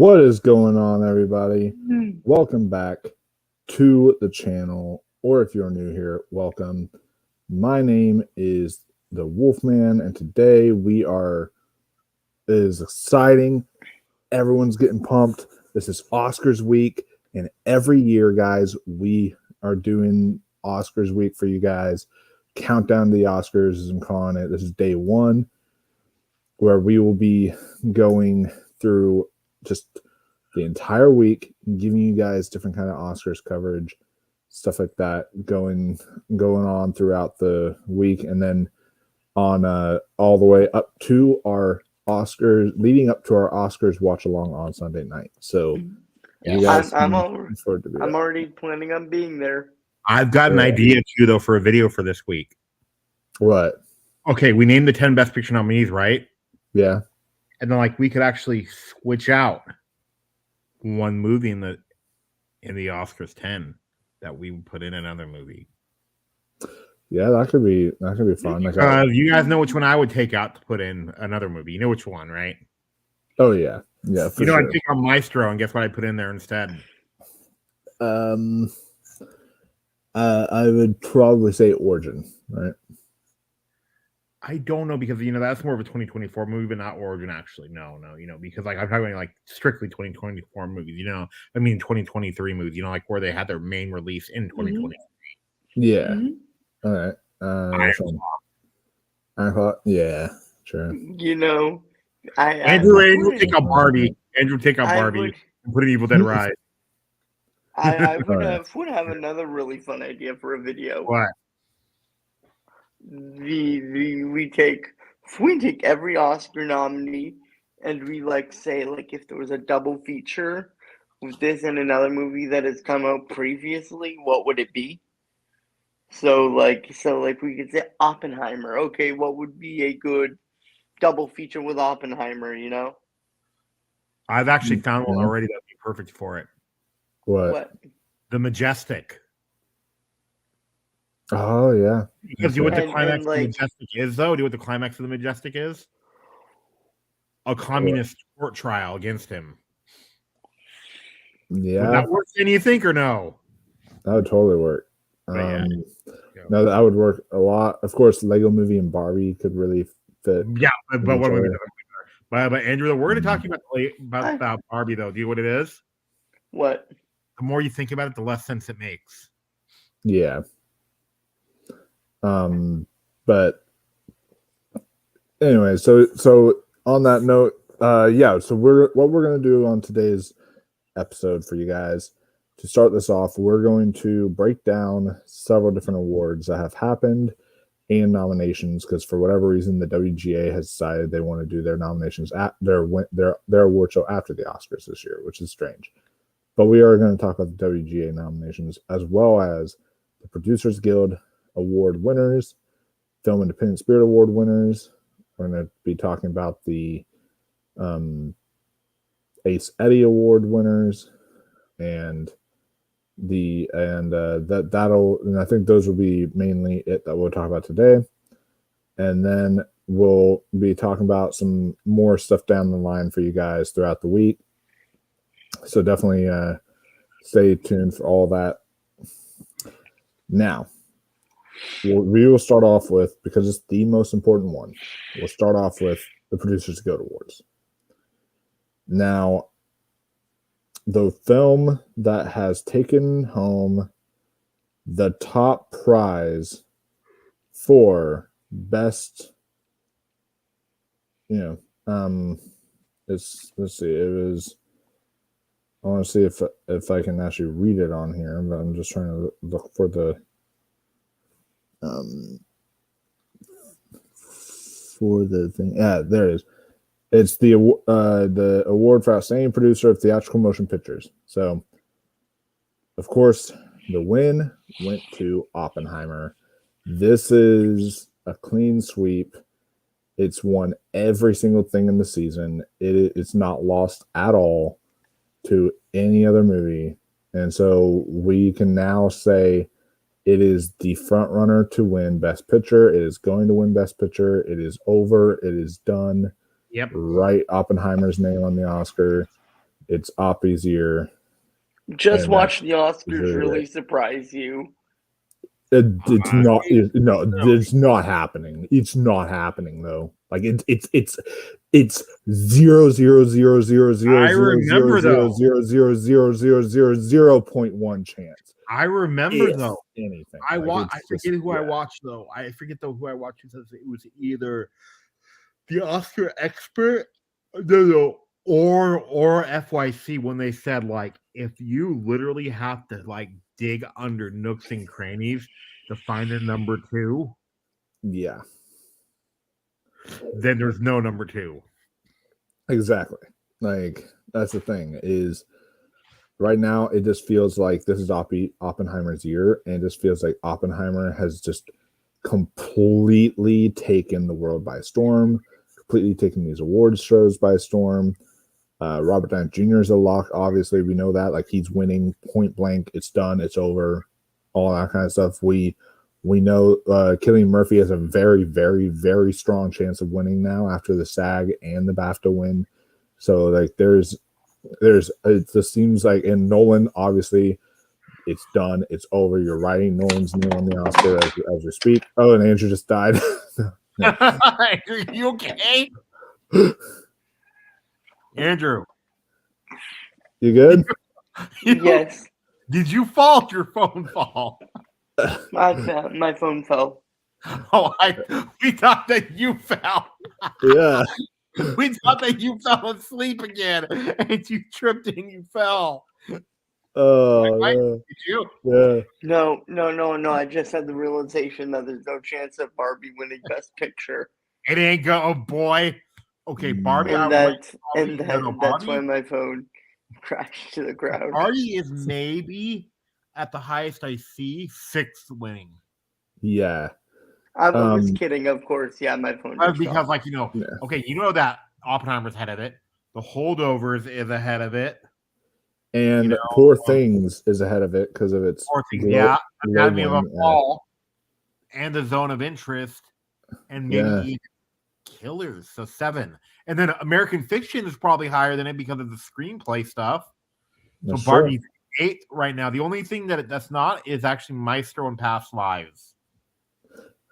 What is going on, everybody? Welcome back to the channel, or if you're new here, welcome. My name is the Wolfman, and today it is exciting. Everyone's getting pumped. This is Oscars week, and every year, guys, we are doing Oscars week for you guys. Countdown to the Oscars, as I'm calling it. This is day one, where we will be going through just the entire week, giving you guys different kind of Oscars coverage, stuff like that, going on throughout the week, and then on all the way up to our Oscars, leading up to our Oscars watch along on Sunday night. So, you guys, I'm already planning on being there. I've got an idea too, though, for a video for this week. What? Okay, we named the 10 Best Picture nominees, right? Yeah. And then, we could actually switch out one movie in the Oscars 10 that we would put in another movie. Yeah, that could be fun. You guys know which one I would take out to put in another movie. You know which one, right? Oh yeah, yeah. For sure. I'd take out Maestro, and guess what I put in there instead? I would probably say Origin, right? I don't know because that's more of a 2024 movie, but not Origin. Actually, no, because I'm talking strictly 2024 movies. 2023 movies. Where they had their main release in 2023. Yeah. Mm-hmm. All right. I thought, yeah, sure. Andrew take out Barbie. Andrew take out Barbie and put an Evil Dead Rise. I would have another really fun idea for a video. What? We take every Oscar nominee and we say if there was a double feature with this and another movie that has come out previously, what would it be? So we could say Oppenheimer. Okay, what would be a good double feature with Oppenheimer? I've actually found one already that'd be perfect for it. What? The Majestic. Oh yeah. Because do you know what the climax of the Majestic is, though? Do you know what the climax of the Majestic is? A communist court trial against him. Yeah. Would that work? Can you think or no? That would totally work. No, that would work a lot. Of course, Lego Movie and Barbie could really fit. Yeah, but what movie? But Andrew, we're going to talk about Barbie, though. Do you know what it is? What? The more you think about it, the less sense it makes. Yeah. But anyway, so on that note, so what we're going to do on today's episode for you guys to start this off, we're going to break down several different awards that have happened and nominations, because for whatever reason the WGA has decided they want to do their nominations at their award show after the Oscars this year, which is strange. But we are going to talk about the WGA nominations as well as the Producers Guild Award winners, Film Independent Spirit Award winners. We're going to be talking about the Ace Eddie Award winners, and I think those will be mainly it that we'll talk about today. And then we'll be talking about some more stuff down the line for you guys throughout the week. So definitely stay tuned for all that. Now, we will start off with, because it's the most important one, we'll start off with the Producers Guild Awards. Now, the film that has taken home the top prize for best, let's see, it was, I want to see if I can actually read it on here, but I'm just trying to look for the thing. Yeah, there it is. It's the award for Outstanding Producer of Theatrical Motion Pictures. So, of course, the win went to Oppenheimer. This is a clean sweep. It's won every single thing in the season. It's not lost at all to any other movie. And so we can now say it is the front runner to win Best Picture. It is going to win Best Picture. It is over. It is done. Yep. Write Oppenheimer's name on the Oscar. It's Oppie's year. Just And watch the Oscars really really surprise you. It's not. No, it's not happening. It's not happening though. Like it's 0.1 chance. I remember If though. anything. I Like, forget who I watched though. I forget though who I watched. It was either the Oscar expert, no, or FYC when they said like if you literally have to like dig under nooks and crannies to find a number 2, yeah, then there's no number 2. exactly. Like that's the thing is. Right now, it just feels like this is Oppenheimer's year, and it just feels like Oppenheimer has just completely taken the world by storm, completely taken these awards shows by storm. Robert Downey Jr. is a lock. Obviously, we know that. Like he's winning point blank. It's done. It's over. All that kind of stuff. We know Cillian Murphy has a very, very, very strong chance of winning now after the SAG and the BAFTA win. So like there's it just seems like in Nolan, obviously it's done, it's over. You're writing Nolan's name on the Oscar as you speak. Oh, and Andrew just died. Are you okay? Andrew, you good? Yes. Did you fall? Did your phone fall? My phone fell. Oh, we thought that you fell. Yeah. We thought that you fell asleep again and you tripped and you fell. Oh, Did you? yeah. No. I just had the realization that there's no chance of Barbie winning Best Picture. It ain't go, oh boy. Okay, Barbie. And that's why my phone crashed to the ground. Barbie is maybe at the highest I see 6th winning. Yeah. I was kidding, of course. Yeah, my phone. Because, like, okay, you know that Oppenheimer's ahead of it. The Holdovers is ahead of it. And Poor Things is ahead of it because of its Anatomy of a Fall and The Zone of Interest and maybe even Killers, so 7. And then American Fiction is probably higher than it because of the screenplay stuff. So Barbie's 8th right now. The only thing that's not is actually Maestro and Past Lives.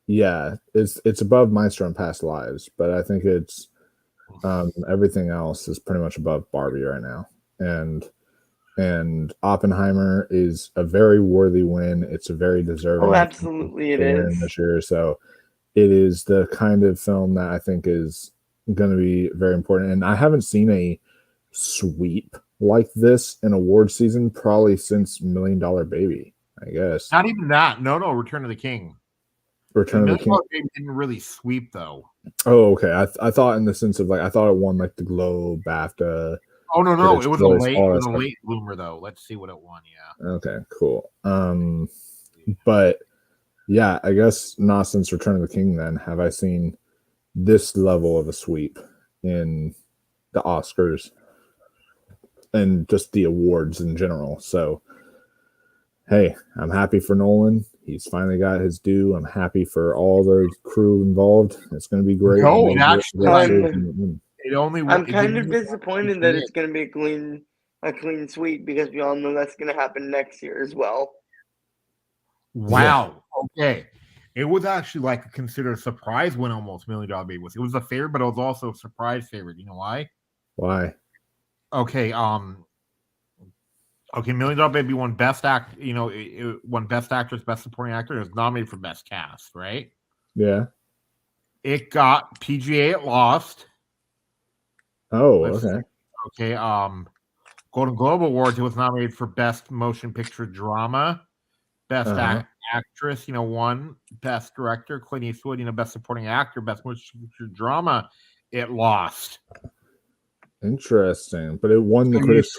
Yeah, it's above Maestro and Past Lives, but I think it's everything else is pretty much above Barbie right now. And Oppenheimer is a very worthy win. It's a very deserving. Oh, absolutely, it is this year. So it is the kind of film that I think is going to be very important. And I haven't seen a sweep like this in award season probably since $1 Million Baby, I guess. Not even that. No, Return of the King. Return of the King didn't really sweep though. Oh, okay. I thought in the sense of like I thought it won like the Globe, BAFTA. Oh no, it was a late bloomer though. Let's see what it won. Yeah. Okay, cool. But yeah, I guess not since Return of the King. Then have I seen this level of a sweep in the Oscars and just the awards in general? So, hey, I'm happy for Nolan. He's finally got his due. I'm happy for all the crew involved. It's going to be great. No, I'm kind of disappointed that it's going to be a clean sweep because we all know that's going to happen next year as well. Wow. Yeah. Okay. It was actually like considered a surprise win almost. $1 Million Baby was. It was a favorite, but it was also a surprise favorite. You know why? Why? Okay. Okay, $1 Million Baby won Best Act. It won Best Actress, Best Supporting Actor. It was nominated for Best Cast, right? Yeah. It got PGA. It lost. Oh, okay. Okay. Golden Globe Awards. It was nominated for Best Motion Picture Drama, Best Actress. Won Best Director. Clint Eastwood. Best Supporting Actor, Best Motion Picture Drama. It lost. Interesting, but it won the Critics'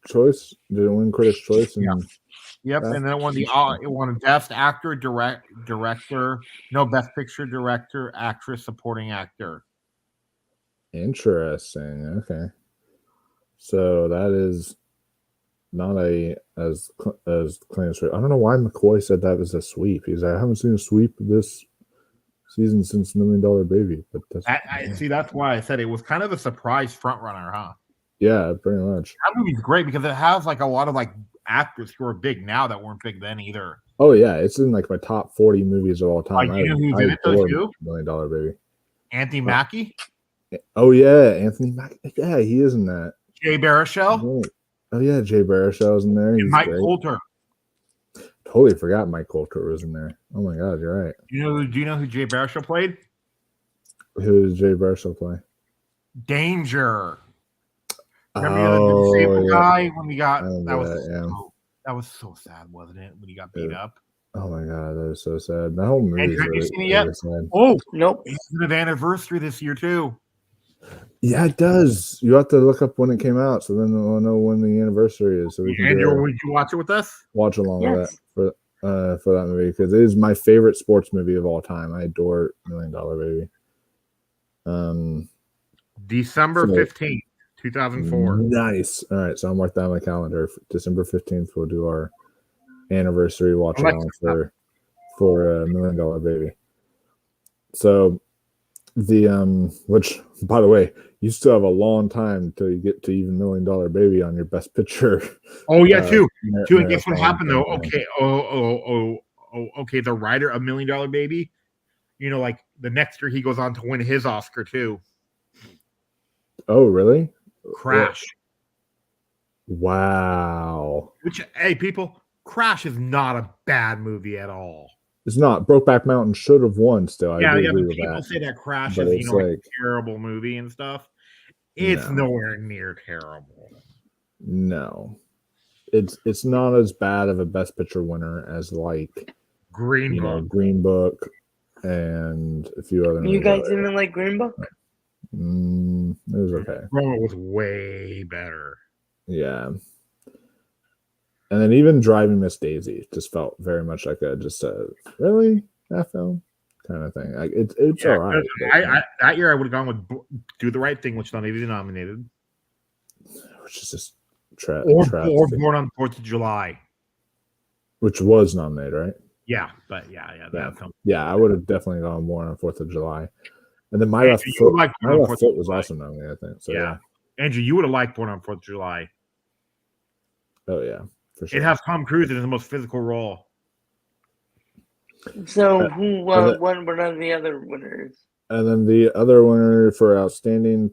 Choice. Did it win Critics' Choice? Yep, and then it won it won Best Actor, Director. No, Best Picture Director, Actress, Supporting Actor. Interesting. Okay, so that is not as clean sweep. I don't know why McCoy said that was a sweep. He's like, I haven't seen a sweep this season since $1 Million Baby. But I see. That's why I said it was kind of a surprise front runner, huh? Yeah, pretty much. That movie's great because it has like a lot of like actors who are big now that weren't big then either. Oh yeah, it's in like my top 40 movies of all time. Like, you know who's in it though too? $1 Million Baby. Anthony Mackie, Oh yeah, Anthony Mackie. Yeah, he is in that. Jay Baruchel, Right. Oh yeah, Jay Baruchel's in there. He's and Mike great. Coulter. Totally forgot Mike Coulter was in there. Oh my god, you're right. Do you know who Jay Baruchel played? Who does Jay Baruchel play? Danger. Remember Oh, the disabled yeah. guy when we got I remember that was that, yeah. that was so sad, wasn't it? When he got beat up. Oh my god, that was so sad. The whole movie is Have you really, seen it yet? really sad. Oh, Nope. it's an anniversary this year too. Yeah, it does. You have to look up when it came out, so then we'll know when the anniversary is, so we can Andrew, would you watch it with us? watch along Yes. with that for that movie, because it is my favorite sports movie of all time. I adore $1 Million Baby. December So- 15th, 2004. Nice. All right, so I'm marked down my calendar. December 15th, we'll do our anniversary watch Alexa, along for $1 Million Baby. So the which, by the way, you still have a long time until you get to even $1 Million Baby on your Best Picture. Oh yeah, too. And guess what marathon happened though? campaign. Okay. Okay. The writer of $1 Million Baby, you know, like the next year he goes on to win his Oscar too. Oh, really? Crash. Wow. Which, hey, people, Crash is not a bad movie at all. It's not. Brokeback Mountain should have won still. Yeah, I but agree with people that. say that Crash But is, it's like like- a terrible movie and stuff. It's No. nowhere near terrible. No. It's not as bad of a Best Picture winner as like Green Book. Green Book and a few other You movies guys out there. didn't like Green Book? It was okay. Green Book was way better. Yeah. And then even Driving Miss Daisy just felt very much like a really that film kind of thing. Like it's Yeah, all right. I that year I would have gone with Do the Right Thing, which not even nominated, Which is just or travesty. Born on 4th of July. Which was nominated, right? Yeah, but yeah, that film. Yeah, I would have definitely gone Born on 4th of July. And then My Andrew, Left you Foot, would like My Born on Left 4th of Foot was July. also nominated, I think. So Yeah. Andrew, you would have liked Born on 4th of July. Oh yeah, for sure. It has Tom Cruise in his most physical role. So who the- won? What are the other winners? And then the other winner for Outstanding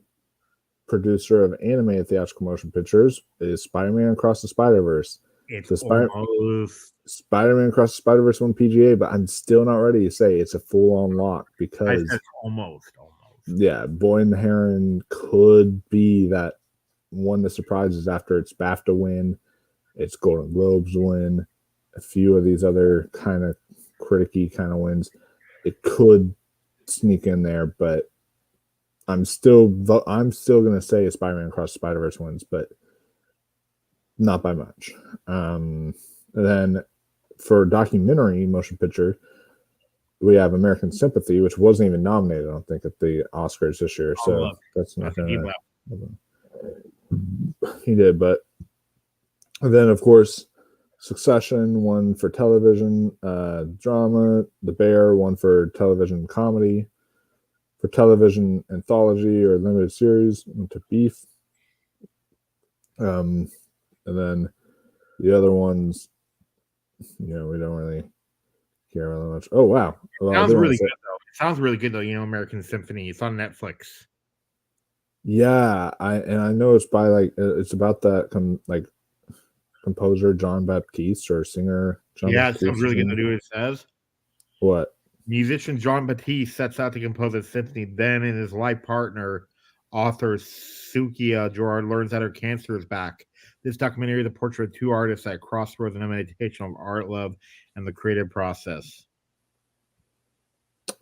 Producer of Animated Theatrical Motion Pictures is Spider-Man Across the Spider-Verse. It's The almost. Spider-Man Across the Spider-Verse won PGA, but I'm still not ready to say it's a full-on lock I because said almost. yeah, Boy and the Heron could be that one that surprises after its BAFTA win, its Golden Globes win, a few of these other kind of criticky kind of wins. It could sneak in there, but I'm still gonna say Spider-Man Across the Spider-Verse wins, but not by much. Then for documentary motion picture, we have American Sympathy, which wasn't even nominated, I don't think, at the Oscars this year. So look. that's not He gonna. left. He did, but then of course, Succession won for television drama. The Bear won for television comedy. For television anthology or limited series, went to Beef. And then the other ones, we don't really care really much. Oh wow! Well, Sounds really good though. It sounds really good though. American Symphony. It's on Netflix. Yeah, I know it's by it's about that composer John Baptiste or singer John. Yeah, Baptiste, it sounds really good to do what it says. What? Musician John Batiste sets out to compose a symphony. Then, in his life partner, author Sukiya Jorard learns that her cancer is back. This documentary is a portrait of two artists at crossroads in a meditation of art, love, and the creative process.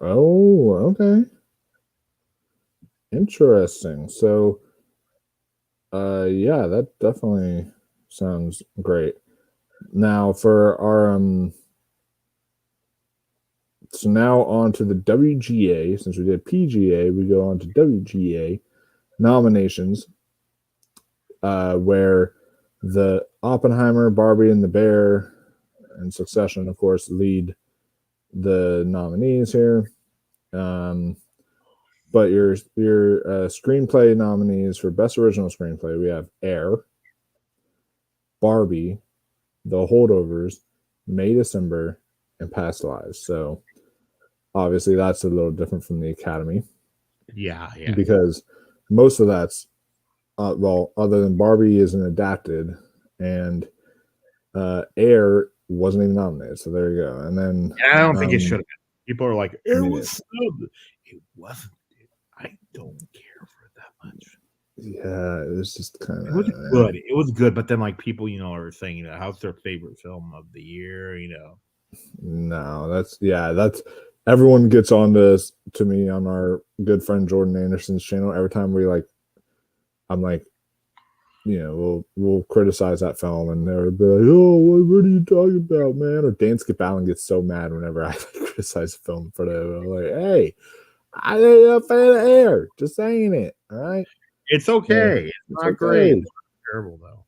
Oh, okay. Interesting. So, yeah, that definitely sounds great. Now for our so now on to the WGA. Since we did PGA, we go on to WGA nominations, where the Oppenheimer, Barbie, and the Bear, and Succession, of course, lead the nominees here. But your screenplay nominees for Best Original Screenplay, we have Air, Barbie, The Holdovers, May December, and Past Lives. So obviously that's a little different from the Academy. Yeah. Because most of that's other than Barbie isn't adapted, and Air wasn't even nominated. So there you go. And then I don't think it should have been. People are like, it wasn't. I don't care for it that much. Yeah, it was just kind of. It was good. It was good, but then like people, are saying, how's their favorite film of the year? No, that's everyone gets on to me on our good friend Jordan Anderson's channel every time I'm like, we'll criticize that film, and they'll be like, oh, what are you talking about, man? Or Dan Skip Allen gets so mad whenever I criticize the film for that. I'm like, hey, I ain't a fan of Air. Just saying it. All right. It's okay. It's not great. It's not terrible though.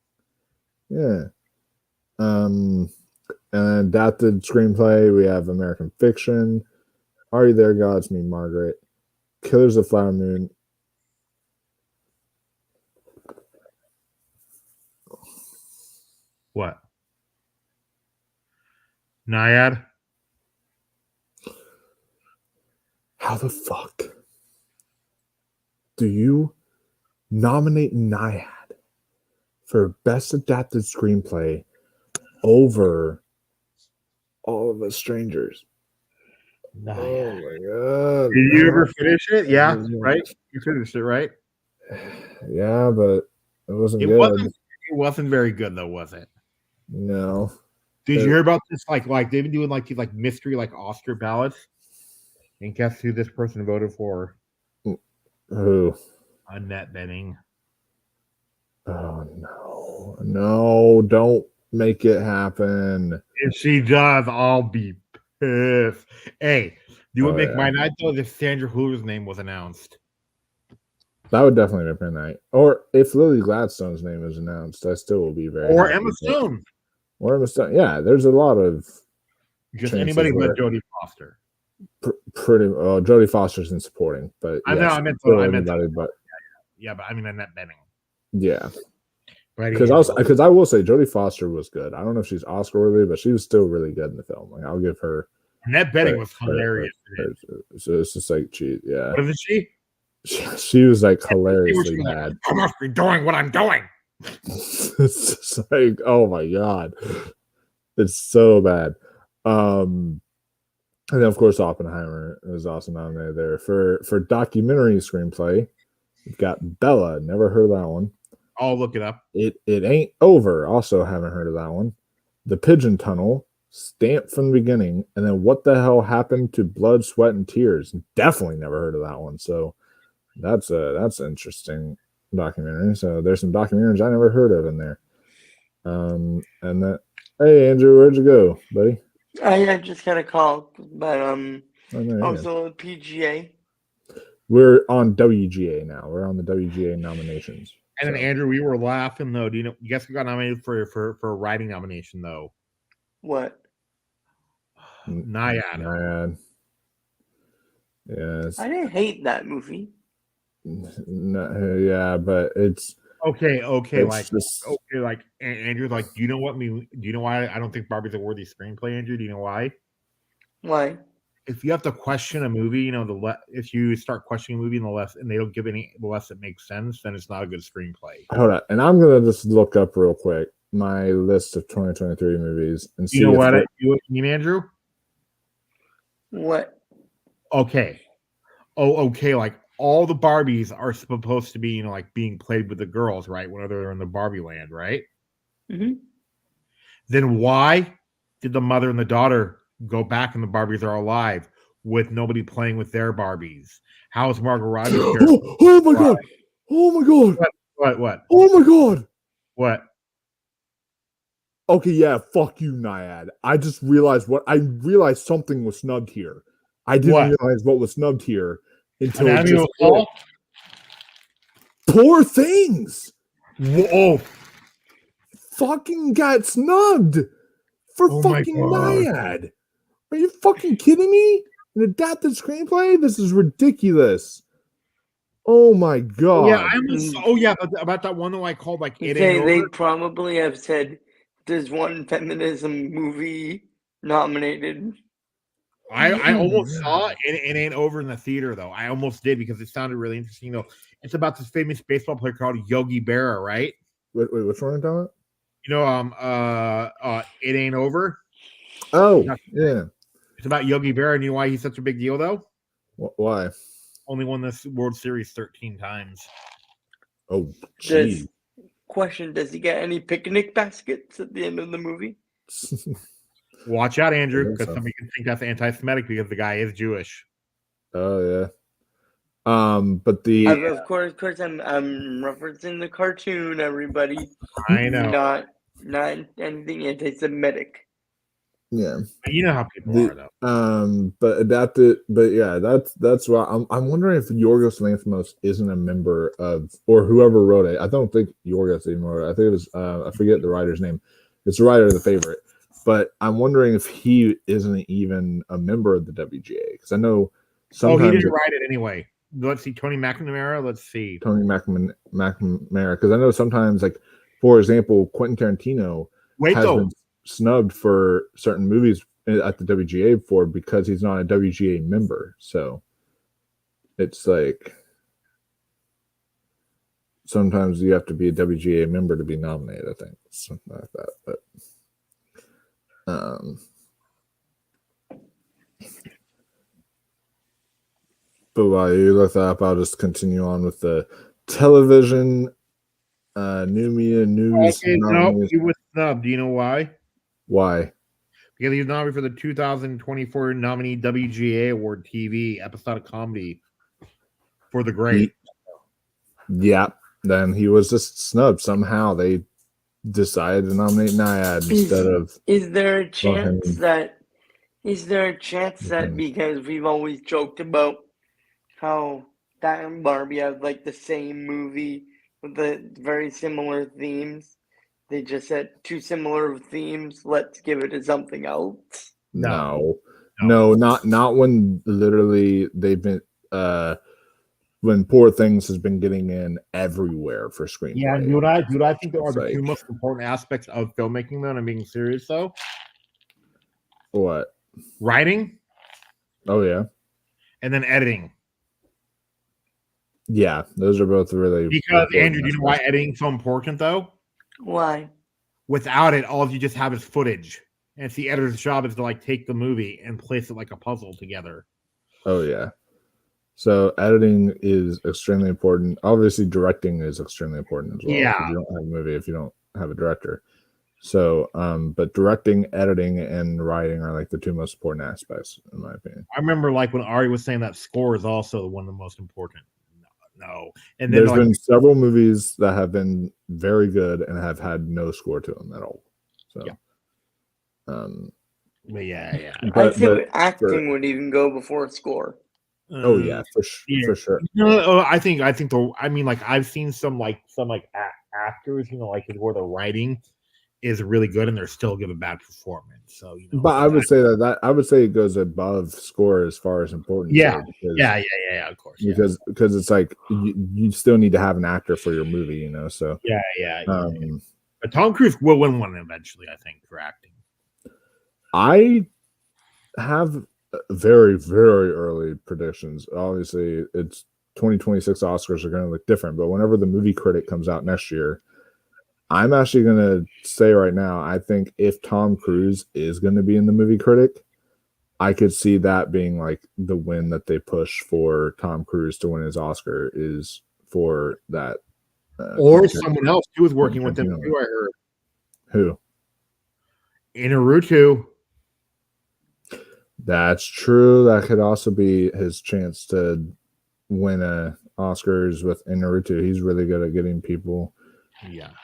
Yeah. And adapted screenplay, we have American Fiction, Are You There, God's Me, Margaret, Killers of the Flower Moon. What? Naiad? How the fuck do you nominate Naiad for Best Adapted Screenplay over All of Us Strangers? Naiad. Oh my god. Did you ever finish it? Yeah, right? You finished it, right? Yeah, but it wasn't good. It wasn't very good though, was it? No. Did you hear about this? Like they've been doing these mystery Oscar ballots, and guess who this person voted for? Who? Annette Bening. Oh no! Don't make it happen. If she does, I'll be pissed. Hey, you would make my night though if Sandra Hoover's name was announced. That would definitely make my night. Or if Lily Gladstone's name is announced, I still will be very. Or Emma Stone. Or Emma Stone. Yeah, there's a lot of. Just anybody but Jodie Foster. Jodie Foster's in supporting, but I know I meant anybody, but but I mean Annette Bening. Yeah, because I will say Jodie Foster was good. I don't know if she's Oscar worthy, but she was still really good in the film. Like I'll give her. Annette Bening was hilarious. So it's just like yeah. What is she? She was hilariously bad. I must be doing what I'm doing. It's just oh my god, it's so bad. And then of course Oppenheimer is also nominated there for documentary screenplay. We've got Bella. Never heard of that one. I'll look it up. It Ain't Over. Also haven't heard of that one. The Pigeon Tunnel. Stamped from the Beginning. And then What the Hell Happened to Blood, Sweat, and Tears. Definitely never heard of that one. So that's an interesting documentary. So there's some documentaries I never heard of in there. And that. Hey Andrew, where'd you go, buddy? I just got a call, but also PGA. We're on WGA now. We're on the WGA nominations. And then Andrew, we were laughing though. Do you know? Guess who got nominated for a writing nomination though? What? Naiad. Yes. I didn't hate that movie. No, yeah, but it's okay. It's Andrew, do you know what do you know why I don't think Barbie's a worthy screenplay, Andrew? Do you know why? Why? If you have to question a movie, if you start questioning a movie and they don't give any the less that makes sense, then it's not a good screenplay. Hold on, and I'm gonna just look up real quick my list of 2023 movies and see. You know what you mean, Andrew? What? Okay. Oh, okay. All the Barbies are supposed to be, being played with the girls, right? When they're in the Barbie land, right? Mm-hmm. Then why did the mother and the daughter go back and the Barbies are alive with nobody playing with their Barbies? How is Margot Robbie? Oh my god! Oh my god! What? Oh my god! What? Okay, yeah, fuck you, Naiad. I just realized something was snubbed here. I didn't realize what was snubbed here until Poor Things. Whoa! Fucking got snubbed for fucking Naiad. Are you fucking kidding me? An adapted screenplay? This is ridiculous. Oh my god! Yeah, I almost. Oh yeah, about that one that I called like It Ain't They Over. probably have said there's one feminism movie nominated. I almost saw It Ain't Over in the theater though. I almost did because it sounded really interesting. It's about this famous baseball player called Yogi Berra, right? Wait, which one are you talking about? It Ain't Over. Oh, yeah. It's about Yogi Berra, and you know why he's such a big deal though? Why? Only won this World Series 13 times. Oh, geez. Question: does he get any picnic baskets at the end of the movie? Watch out, Andrew, because somebody can think that's anti-Semitic because the guy is Jewish. Oh yeah. But of course, I'm referencing the cartoon. Everybody, I know, not anything anti-Semitic. Yeah, you know how people are though. But adapted. But yeah, that's why I'm wondering if Yorgos Lanthimos isn't a member of, or whoever wrote it. I don't think Yorgos even wrote it. I think it was I forget the writer's name. It's the writer of The Favorite. But I'm wondering if he isn't even a member of the WGA, because I know sometimes. Oh, he didn't write it anyway. Let's see, Tony McNamara. Let's see, Tony McNamara, because I know sometimes, like for example, Quentin Tarantino been snubbed for certain movies at the WGA for because he's not a WGA member. So it's like sometimes you have to be a WGA member to be nominated. I think something like that, but. But while you look that up, I'll just continue on with the television new media news. Okay, no, he was snubbed. Do you know why? Why? Because he was nominated for the 2024 nominee WGA Award TV episodic comedy for The Great. Yeah, then he was just snubbed. Somehow they decided to nominate Nyad instead of. Is there a chance that because we've always joked about how that and Barbie have like the same movie with the very similar themes, they just said two similar themes, let's give it to something else? No, not when literally they've been when Poor Things has been getting in everywhere for screenplay. Yeah, dude, I think there are the two most important aspects of filmmaking, though, and I'm being serious, though. What? Writing. Oh, yeah. And then editing. Yeah, those are both really. Because, Andrew, do you know why editing's so important, though? Why? Without it, all you just have is footage. And it's the editor's job is to, like, take the movie and place it like a puzzle together. Oh, yeah. So editing is extremely important. Obviously, directing is extremely important as well. Yeah. You don't have a movie if you don't have a director. So, but directing, editing, and writing are like the two most important aspects, in my opinion. I remember, like, when Ari was saying that score is also one of the most important. No. And then there's been several movies that have been very good and have had no score to them at all. So, but yeah. I think acting would even go before score. Oh yeah, for sure. No, I think like I've seen some actors, like where the writing is really good and they're still giving bad performance. So but I would say that I would say it goes above score as far as importance. Yeah, of course. Because it's like you still need to have an actor for your movie, So yeah. But Tom Cruise will win one eventually, I think, for acting. I have very, very early predictions. Obviously, it's 2026 Oscars are going to look different, but whenever the movie critic comes out next year, I'm actually going to say right now, I think if Tom Cruise is going to be in the movie critic, I could see that being like the win that they push for Tom Cruise to win his Oscar is for that. Or someone else who was working with him too, I heard. Who? Inarritu. That's true. That could also be his chance to win Oscars with Inarritu. He's really good at getting people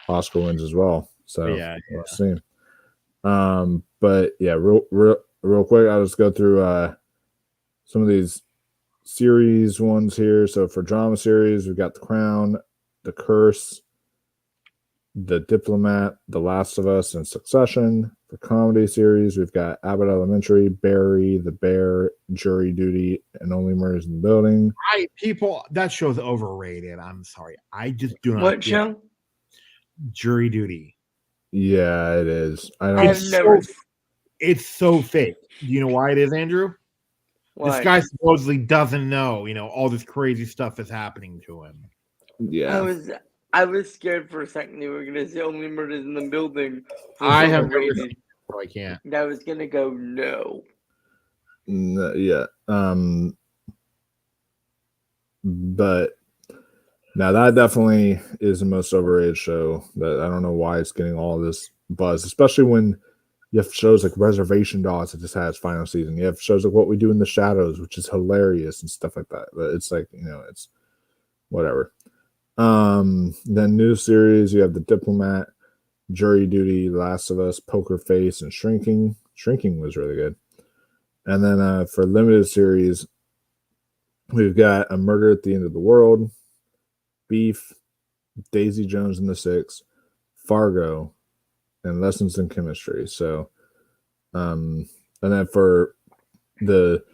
Oscar wins as well. So we'll see. But yeah, real quick, I'll just go through some of these series ones here. So for drama series, we've got The Crown, The Curse, The Diplomat, The Last of Us, and Succession. For comedy series, we've got Abbott Elementary, Barry, The Bear, Jury Duty, and Only Murders in the Building. That show's overrated. I'm sorry. I just do not. What show? Jury Duty. Yeah, it is. It's so fake. Do you know why it is, Andrew? Why? This guy supposedly doesn't know, all this crazy stuff is happening to him. Yeah. I was scared for a second they were gonna say Only Murders in the Building. I have never seen it, so I can't. I was gonna go no. Yeah. But now that definitely is the most overrated show. That I don't know why it's getting all this buzz, especially when you have shows like Reservation Dogs that just had its final season. You have shows like What We Do in the Shadows, which is hilarious and stuff like that. But it's like, it's whatever. Then new series, you have The Diplomat, Jury Duty, Last of Us, Poker Face, and Shrinking. Shrinking was really good. And then for limited series, we've got A Murder at the End of the World, Beef, Daisy Jones and the Six, Fargo, and Lessons in Chemistry. So, and then for the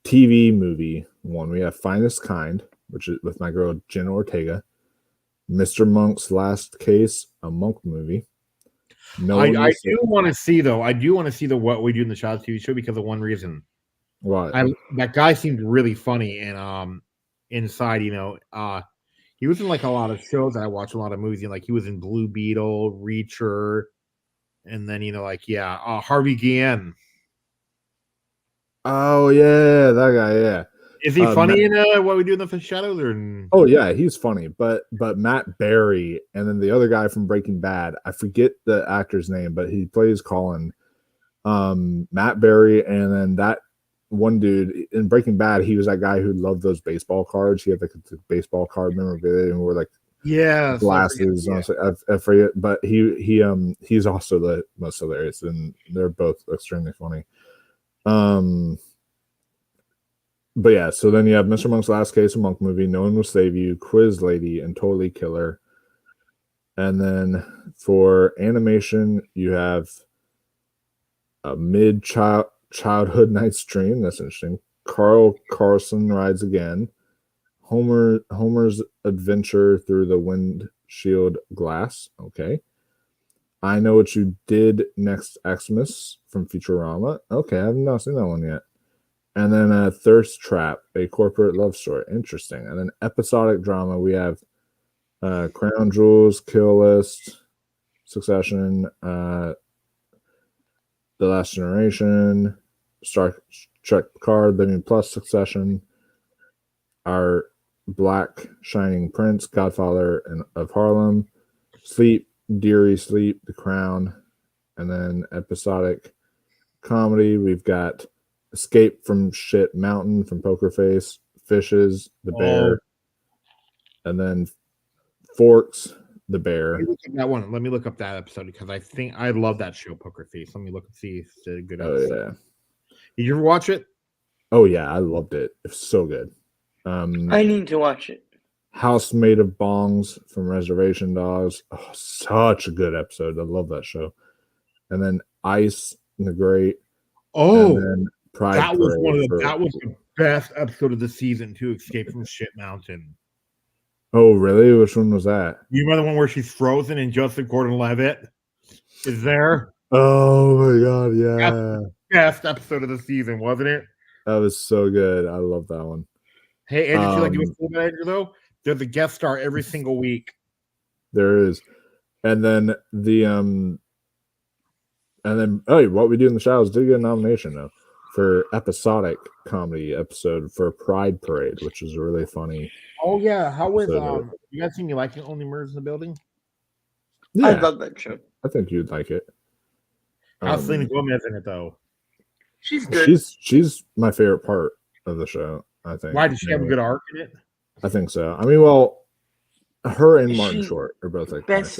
TV movie one, we have Finest Kind, which is with my girl Jenna Ortega, Mr. Monk's Last Case, a Monk movie. I do want to see the What We Do in the Shadows TV show because of one reason. What? That guy seemed really funny and inside, he was in like a lot of shows that I watch, a lot of movies, and like he was in Blue Beetle, Reacher, and then Harvey Guillen. Oh yeah, that guy. Yeah, is he funny in What We Do in the Shadows? Oh yeah, he's funny. But Matt Berry and then the other guy from Breaking Bad, I forget the actor's name, but he plays Colin. Matt Berry, and then that one dude in Breaking Bad, he was that guy who loved those baseball cards. He had like a baseball card memorabilia and wore like glasses. I forget, but he's also the most hilarious, and they're both extremely funny. But yeah, so then you have Mr. Monk's Last Case, a Monk movie, No One Will Save You, Quiz Lady, and Totally Killer. And then for animation, you have a Childhood Night's Dream. That's interesting. Carl Carlson Rides Again. Homer's Adventure Through the Windshield Glass. Okay. I Know What You Did Next Xmas from Futurama. Okay, I have not seen that one yet. And then Thirst Trap, a corporate love story. Interesting. And then episodic drama, we have Crown Jewels, Kill List, Succession, The Last Generation, Star Trek Picard, Living Plus, Succession, Our Black Shining Prince, Godfather of Harlem, Sleep, Deary Sleep, The Crown, and then episodic comedy, we've got Escape from Shit Mountain from Poker Face, Fishes, The Bear, and then Forks, The Bear. Let me look up that episode because I think I love that show, Poker Face. Let me look and see if it's a good episode. Oh yeah. Did you ever watch it? Oh yeah, I loved it. It's so good. I need to watch it. House Made of Bongs from Reservation Dogs. Oh, such a good episode. I love that show. And then Ice the Great. Oh, and then Pride that was that was the best episode of the season too. Escape from Shit Mountain. Oh, really? Which one was that? You remember the one where she's frozen and Justin Gordon-Levitt is there? Oh my god, yeah. Best episode of the season, wasn't it? That was so good. I love that one. Hey, Andrew, you like to do a Andrew though? There's a guest star every single week. There is. And then What We Do in the Shadows did get a nomination though for episodic comedy episode for Pride Parade, which is really funny. Oh yeah, how was you guys see me liking Only Murders in the Building? Yeah, I love that show. I think you'd like it. How's Selena Gomez in it though? She's good. She's my favorite part of the show. I think. Why does she have a good arc in it? I think so. I mean, well, her and Martin Short are both like best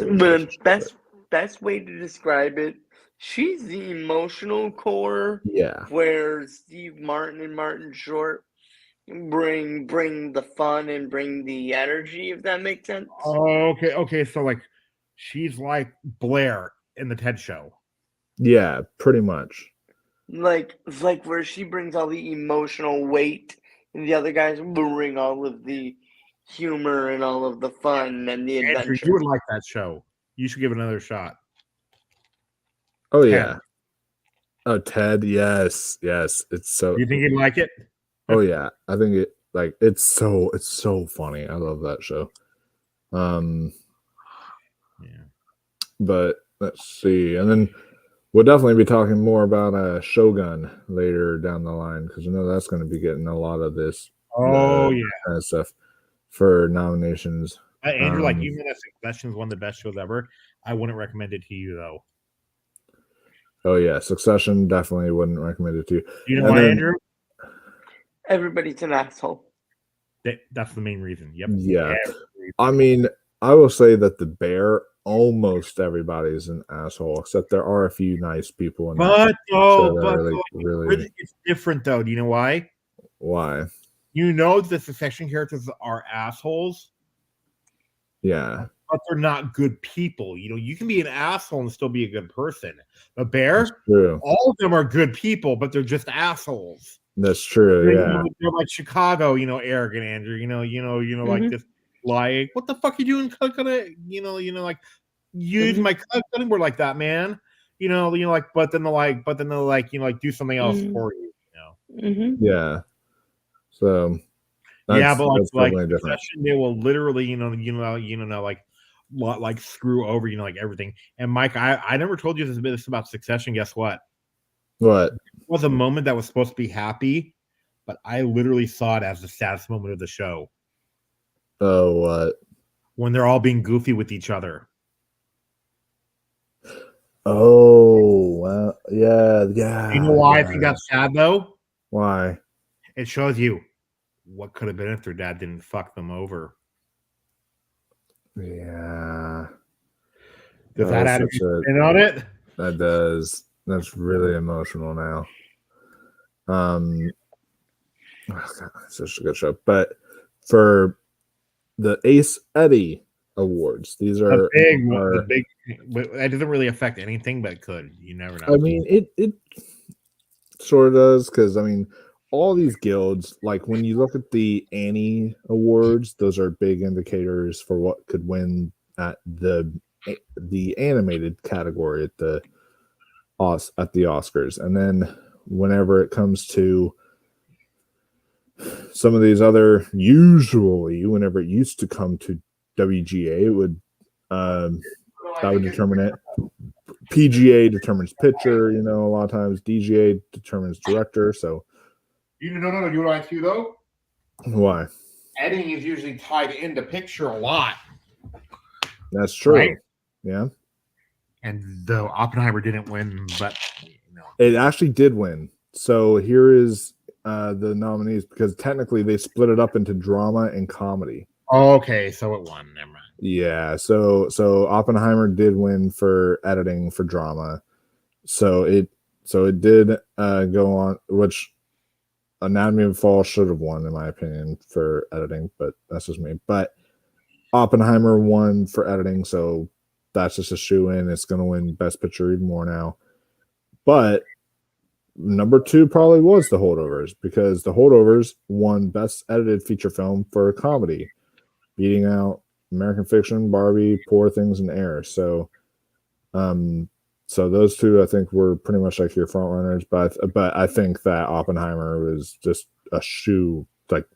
way to describe it. She's the emotional core. Yeah. Where Steve Martin and Martin Short bring the fun and bring the energy, if that makes sense. Oh, okay. So like she's like Blair in the TED show. Yeah, pretty much. Like where she brings all the emotional weight, and the other guys bring all of the humor and all of the fun and the Andrew, adventure. you would like that show. You should give it another shot. Oh Ted. yeah. Oh, Ted, yes. It's so. You think you'd like it? Oh yeah, I think it's so funny. I love that show. Yeah. But let's see, and then we'll definitely be talking more about Shogun later down the line because I know that's going to be getting a lot of this. Oh yeah, kind of stuff for nominations. Andrew, like you know that Succession is one of the best shows ever. I wouldn't recommend it to you though. Oh yeah, Succession definitely wouldn't recommend it to you. You know why, Andrew? Everybody's an asshole. That's the main reason. Yep. Yeah. I mean, I will say that The Bear, almost everybody's an asshole, except there are a few nice people in but really it's different though. Do you know why? Why? You know the Succession characters are assholes. Yeah. But they're not good people. You know, you can be an asshole and still be a good person. The Bear, all of them are good people, but they're just assholes. That's true. Yeah. They're like Chicago, arrogant Andrew, Mm-hmm. like this like, what the fuck are you doing? Like use my cutting board like that, man. But then they'll do something else for you, Yeah. So yeah, but like they will literally, like screw over, like everything. And Mike, I never told you this about Succession. Guess what? What? It was a moment that was supposed to be happy, but I literally saw it as the saddest moment of the show. Oh, what? When they're all being goofy with each other. Oh, well, yeah. You know why I think that's sad though? Why? It shows you what could have been if their dad didn't fuck them over. Yeah. Does that add in on it? That does. That's really emotional now. Oh God, it's such a good show. But for the Ace Eddie Awards, these are the big. It doesn't really affect anything, but it could. You never know. I mean, it sort of does because I mean, all these guilds, like when you look at the Annie Awards, those are big indicators for what could win at the animated category at the Oscars. And then whenever it comes to some of these other, usually whenever it used to come to WGA, it would that would determine it. PGA determines pitcher, a lot of times DGA determines director. So no, you know what I do though? Why? Editing is usually tied into picture a lot. That's true. Right? Yeah. And though Oppenheimer didn't win, but it actually did win. So here is the nominees because technically they split it up into drama and comedy. Okay, so it won. Never mind. Yeah, so Oppenheimer did win for editing for drama. So it did go on, which Anatomy of a Fall should have won in my opinion for editing, but that's just me. But Oppenheimer won for editing, so that's just a shoe-in. It's going to win Best Picture even more now. But number 2 probably was The Holdovers because The Holdovers won Best Edited Feature Film for a comedy, beating out American Fiction, Barbie, Poor Things, and Air. So, so those two I think were pretty much like your front runners. But I think that Oppenheimer was just a shoe, like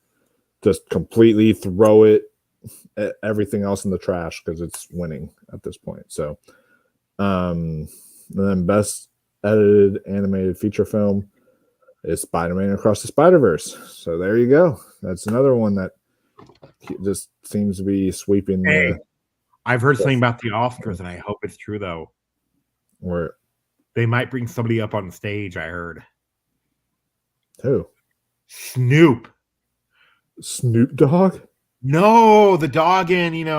just completely throw it. Everything else in the trash because it's winning at this point. So, and then Best Edited Animated Feature Film is Spider-Man Across the Spider-Verse. So there you go. That's another one that just seems to be sweeping. Hey, I've heard something about the Oscars, and I hope it's true though. Where they might bring somebody up on stage. I heard. Who? Snoop Dogg? No, the dog in in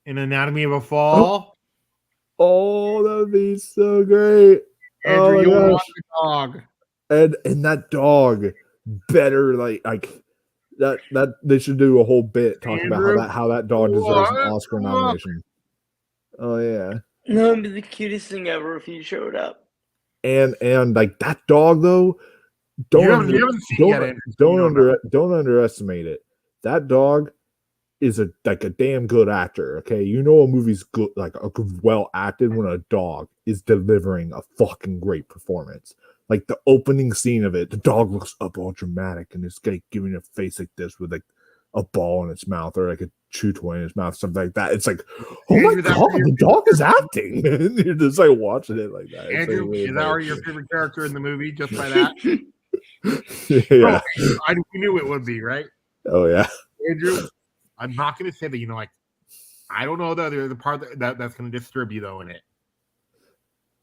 Anatomy of a Fall. Oh, that'd be so great. Andrew, you want the dog. And that dog better like that they should do a whole bit talking about how that dog deserves an Oscar nomination. Oh yeah. No, it'd be the cutest thing ever if he showed up. And like that dog though, You haven't seen it yet, Andrew, so don't underestimate it. That dog is like a damn good actor. Okay, you know a movie's good, like well acted when a dog is delivering a fucking great performance. Like the opening scene of it, the dog looks up all dramatic and it's like giving a face like this with like a ball in its mouth or like a chew toy in its mouth, something like that. It's like, oh Andrew, my god, the dog is acting. And you're just like watching it like that. Andrew, like, really is that already your favorite character in the movie just by that? Yeah. I knew it would be, right? Oh yeah. Andrew, I'm not going to say that, like, I don't know though. There's the part that's going to disturb you though in it.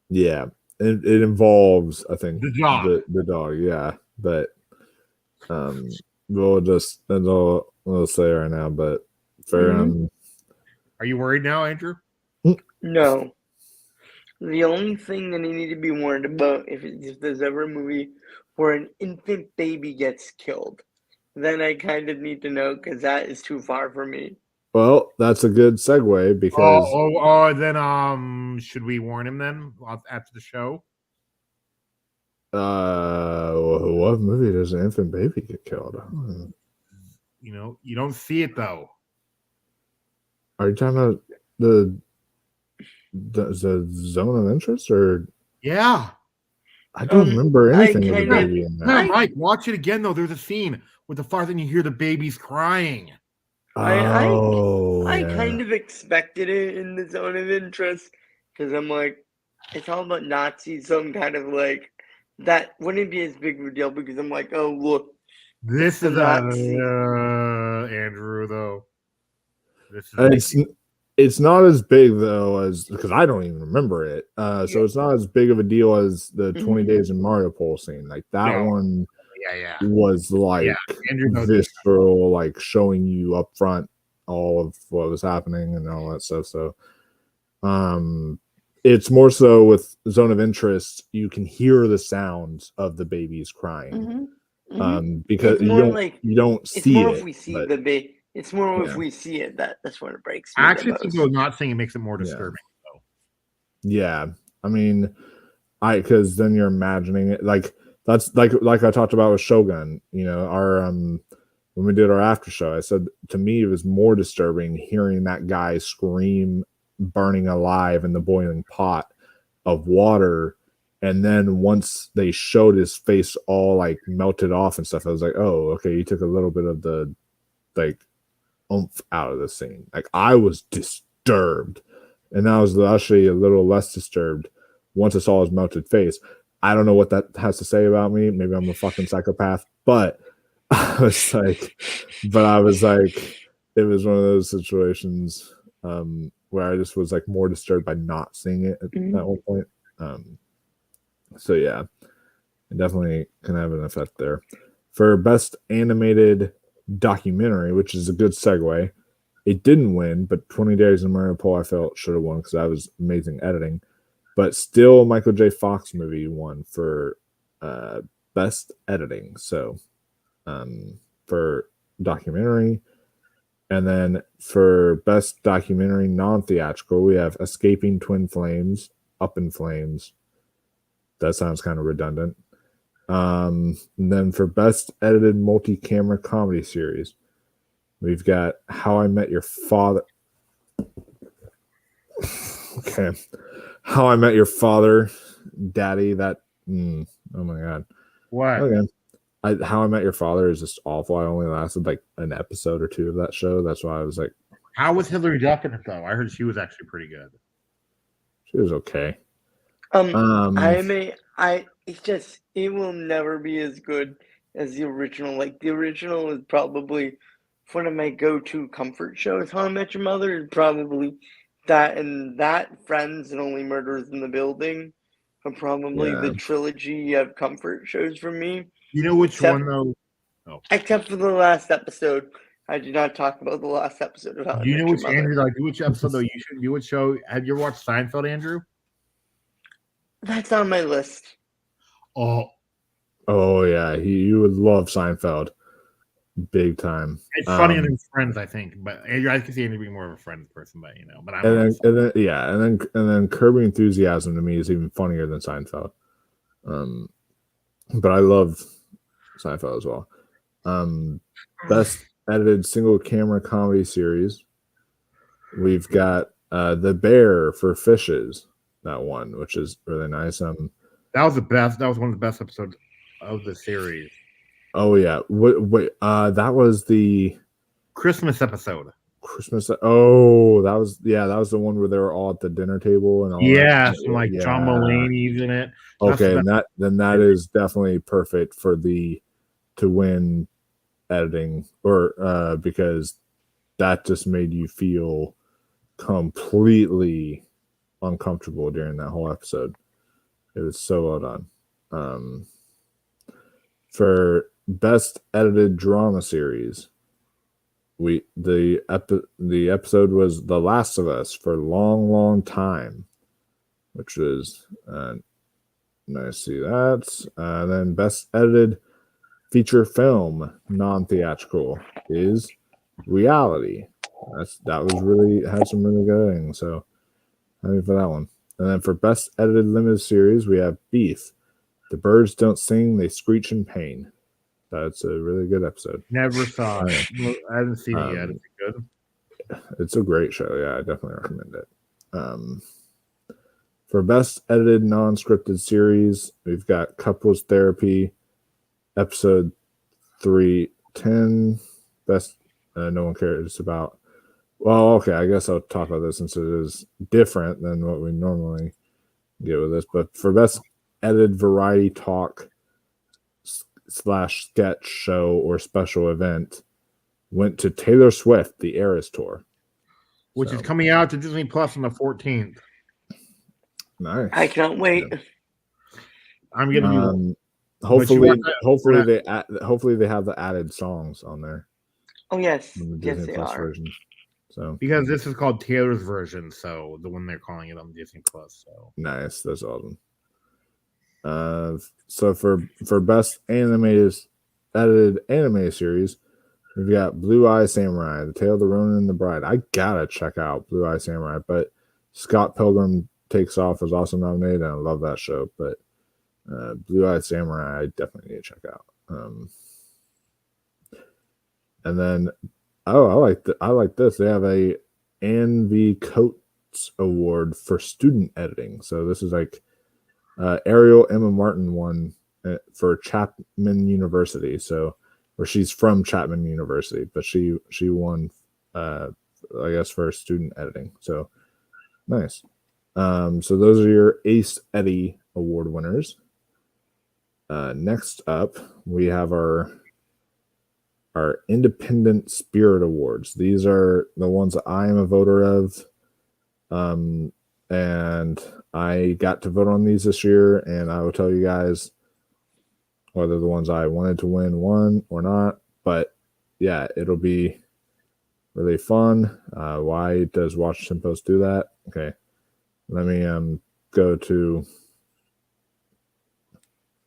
Yeah, it involves, I think, the dog. The dog, yeah. But that's all we'll say right now. But for are you worried now, Andrew? No. The only thing that I need to be warned about if there's ever a movie where an infant baby gets killed, then I kind of need to know because that is too far for me. Well, that's a good segue because then should we warn him then after the show? What movie does an infant baby get killed? You don't see it though. Are you talking about the zone of interest or? Yeah, I don't remember anything with the baby in that. No, Mike, watch it again though. There's a scene with the father and you hear the baby's crying. I kind of expected it in the zone of interest because I'm like, it's all about Nazis, so I'm kind of like, that wouldn't be as big of a deal because I'm like, oh look, this is Nazi. Andrew though. This is it's not as big though as because I don't even remember it. So it's not as big of a deal as the 20 Days in Mario Pole scene. Like that one was like visceral, like showing you up front all of what was happening and all that stuff. So it's more so with zone of interest, you can hear the sounds of the babies crying. Because you don't see it. It's more if we see the baby. It's more if we see it that's when it breaks. I actually think I was not saying it makes it more disturbing though. Yeah. I mean, because then you're imagining it like that's like I talked about with Shogun, our when we did our after show, I said to me it was more disturbing hearing that guy scream burning alive in the boiling pot of water. And then once they showed his face all like melted off and stuff, I was like, oh, okay, you took a little bit of the like oomph out of the scene. Like I was disturbed, and I was actually a little less disturbed once I saw his melted face. I don't know what that has to say about me. Maybe I'm a fucking psychopath, but I was like, it was one of those situations where I just was like more disturbed by not seeing it at one point. So yeah, it definitely can have an effect there. For best animated documentary, which is a good segue, it didn't win, but 20 Days in Mario Pole I felt should have won because that was amazing editing. But still, Michael J. Fox movie won for best editing. So for documentary, and then for best documentary non-theatrical, we have Escaping Twin Flames, Up in Flames. That sounds kind of redundant. And then for best edited multi-camera comedy series, we've got How I Met Your Father. Okay. How I Met Your Father, Daddy. That oh my god. What? Okay. How I Met Your Father is just awful. I only lasted like an episode or two of that show. That's why I was like, how was Hillary Duff in it though? I heard she was actually pretty good. She was okay. It will never be as good as the original. Like the original is probably one of my go-to comfort shows. How I Met Your Mother is probably that, and that Friends and Only Murders in the Building are probably the trilogy of comfort shows for me. You know which one though? Oh. Except for the last episode. I did not talk about the last episode of How I Met Your Mother. Do you know which Andrew? Like which episode though? You should do. Which show? Have you ever watched Seinfeld, Andrew? That's on my list. Oh yeah, you would love Seinfeld. big time. It's funnier than Friends, I think. But I can see Andrew being more of a Friends person, but but I'm and then Curb Your Enthusiasm to me is even funnier than Seinfeld. But I love Seinfeld as well. Best edited single camera comedy series. We've got The Bear for Fishes, that one, which is really nice. That was the best. That was one of the best episodes of the series. Oh yeah, wait. That was the Christmas episode. Christmas. Oh, that was the one where they were all at the dinner table and all. Yeah, like John Mulaney's in it. Okay, that is definitely perfect for to win editing, or because that just made you feel completely uncomfortable during that whole episode. It was so well done. For best edited drama series, the episode was The Last of Us for Long Time, which was nice to see that. Then best edited feature film non-theatrical is Reality. That was really had some really good things, so happy for that one. And then for best edited limited series, we have Beef. The birds don't sing, they screech in pain. That's a really good episode. Never saw it. I haven't seen it yet. Is it good? It's a great show. Yeah, I definitely recommend it. For best edited non-scripted series, we've got Couples Therapy, episode 310. Best no one cares about. Well, okay, I guess I'll talk about this since it is different than what we normally get with this. But for best edited variety talk / sketch show or special event, went to Taylor Swift, the Eras Tour, which is coming out to Disney Plus on the 14th. Nice. I can't wait. Yeah. I'm gonna be. Hopefully they have the added songs on there. Oh yes, the yes Disney they Plus are. version. So because this is called Taylor's version, so the one they're calling it on Disney Plus. So nice, that's awesome. So for best edited anime series, we've got Blue Eye Samurai, The Tale of the Ronin and the Bride. I gotta check out Blue Eye Samurai, but Scott Pilgrim Takes Off was also nominated, and I love that show. But Blue Eye Samurai, I definitely need to check out. And then, I like this. They have a Ann V. Coates Award for student editing. So this is like Ariel Emma Martin won for Chapman University. So, where she's from Chapman University, but she won, I guess, for student editing. So nice. So those are your Ace Eddie Award winners. Next up, we have our Independent Spirit Awards. These are the ones that I am a voter of. And I got to vote on these this year, and I will tell you guys whether the ones I wanted to win won or not. But yeah, it'll be really fun. Why does Washington Post do that? Okay, let me go to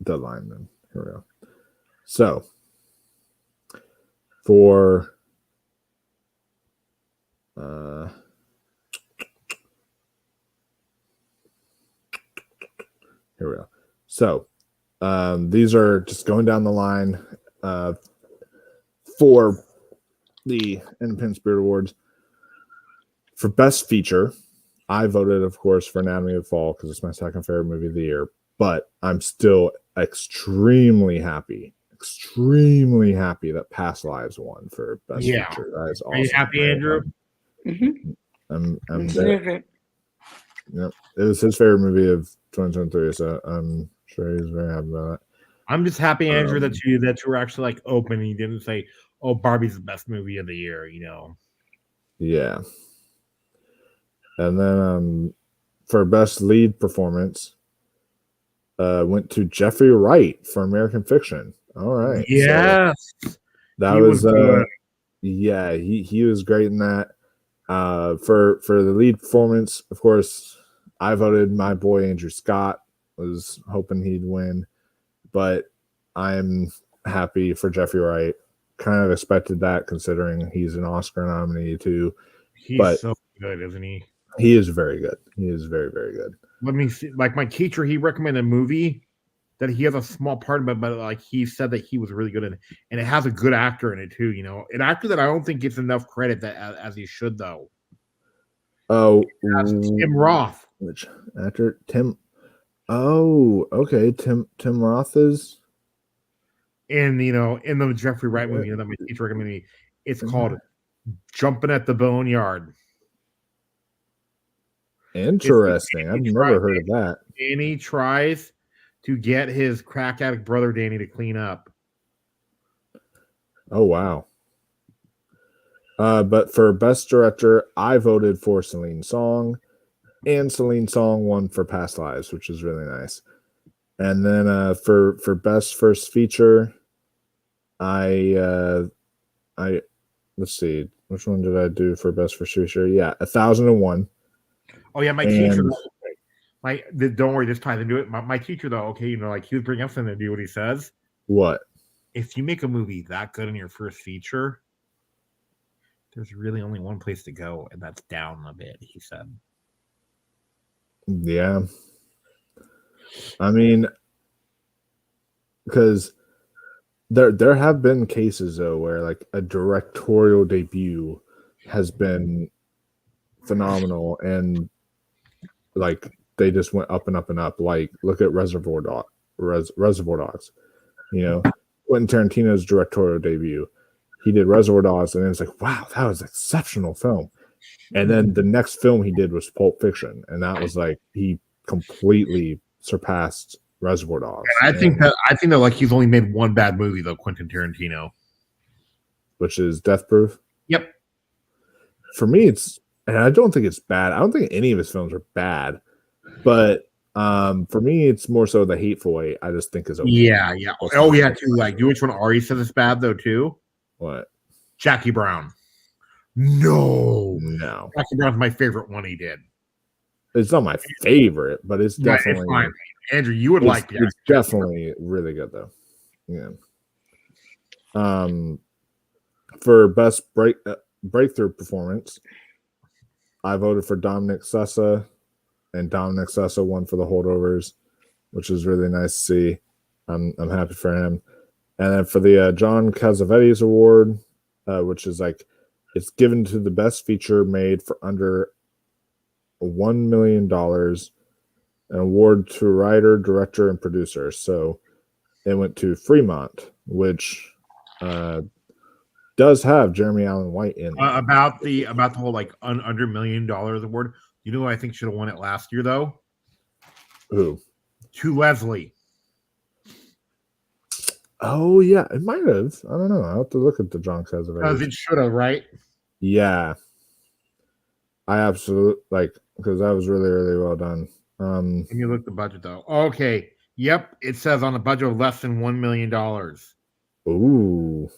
deadline then. Here we go. So for here we go. So these are just going down the line for the Independent Spirit Awards. For Best Feature, I voted, of course, for Anatomy of Fall because it's my second favorite movie of the year. But I'm still extremely happy that Past Lives won for Best Feature. That is awesome. Are you happy, Andrew? Mm-hmm. I'm dead. Yep. It was his favorite movie of 2023, so I'm sure he's very happy about it. I'm just happy, Andrew, that you were actually like open and you didn't say, "Oh, Barbie's the best movie of the year," you know. Yeah. And then for Best Lead Performance, went to Jeffrey Wright for American Fiction. All right. Yes. So that was yeah, he was great in that. For the lead performance, of course, I voted my boy Andrew Scott. Was hoping he'd win, but I'm happy for Jeffrey Wright kind of expected that considering he's an Oscar nominee too. He's so good, isn't he? He is very good. He is very, very good. Let me see. Like my teacher, he recommended a movie that he has a small part of it, but like he said that he was really good in it, and it has a good actor in it too. You know, an actor that I don't think gets enough credit that as he should though. Oh, Tim Roth. Which actor? Tim. Oh, okay. Tim Roth is. And you know, in the Jeffrey Wright movie, that my teacher recommended me. It's called Jumping at the Boneyard. Interesting. I've never heard of that. Danny tries to get his crack addict brother Danny to clean up. Oh wow. But for best director, I voted for Celine Song, and Celine Song won for Past Lives, which is really nice. And then for best first feature, I let's see, which one did I do for best first feature? Yeah, 1001. Oh yeah, my teacher. Don't worry, this ties into it. My teacher though, okay, you know, like he was bringing up something to do what he says. What? If you make a movie that good in your first feature, there's really only one place to go, and that's down a bit, he said. Yeah. I mean, because there have been cases though where like a directorial debut has been phenomenal and like they just went up and up and up. Like look at Reservoir Dogs. You know, Quentin Tarantino's directorial debut. He did Reservoir Dogs, and it's like, wow, that was an exceptional film. And then the next film he did was Pulp Fiction, and that was like he completely surpassed Reservoir Dogs. And I think that like he's only made one bad movie though, Quentin Tarantino, which is Death Proof. Yep. For me, and I don't think it's bad. I don't think any of his films are bad, but for me, it's more so The Hateful Eight. I just think is okay. Yeah. Oh yeah, too. Like, you know which one Ari says is bad though too? What? Jackie Brown. No. Jackie Brown's my favorite one he did. It's not my favorite, but it's definitely. It's fine. Andrew, you would like it. It's definitely really good though. Yeah. For best breakthrough performance, I voted for Dominic Sessa, and Dominic Sessa won for The Holdovers, which is really nice to see. I'm happy for him. And then for the John Cassavetes Award, which is like it's given to the best feature made for under $1 million, an award to writer, director, and producer. So it went to Fremont, which does have Jeremy Allen White in there. About the whole like under $1 million award. You know who I think should have won it last year though? Who? To Leslie. Oh yeah, it might have. I don't know. I'll have to look at the John Cassavetes. Because it should have, right? Yeah. I absolutely because that was really, really well done. Can you look at the budget though? Okay. Yep. It says on a budget of less than $1 million. Ooh.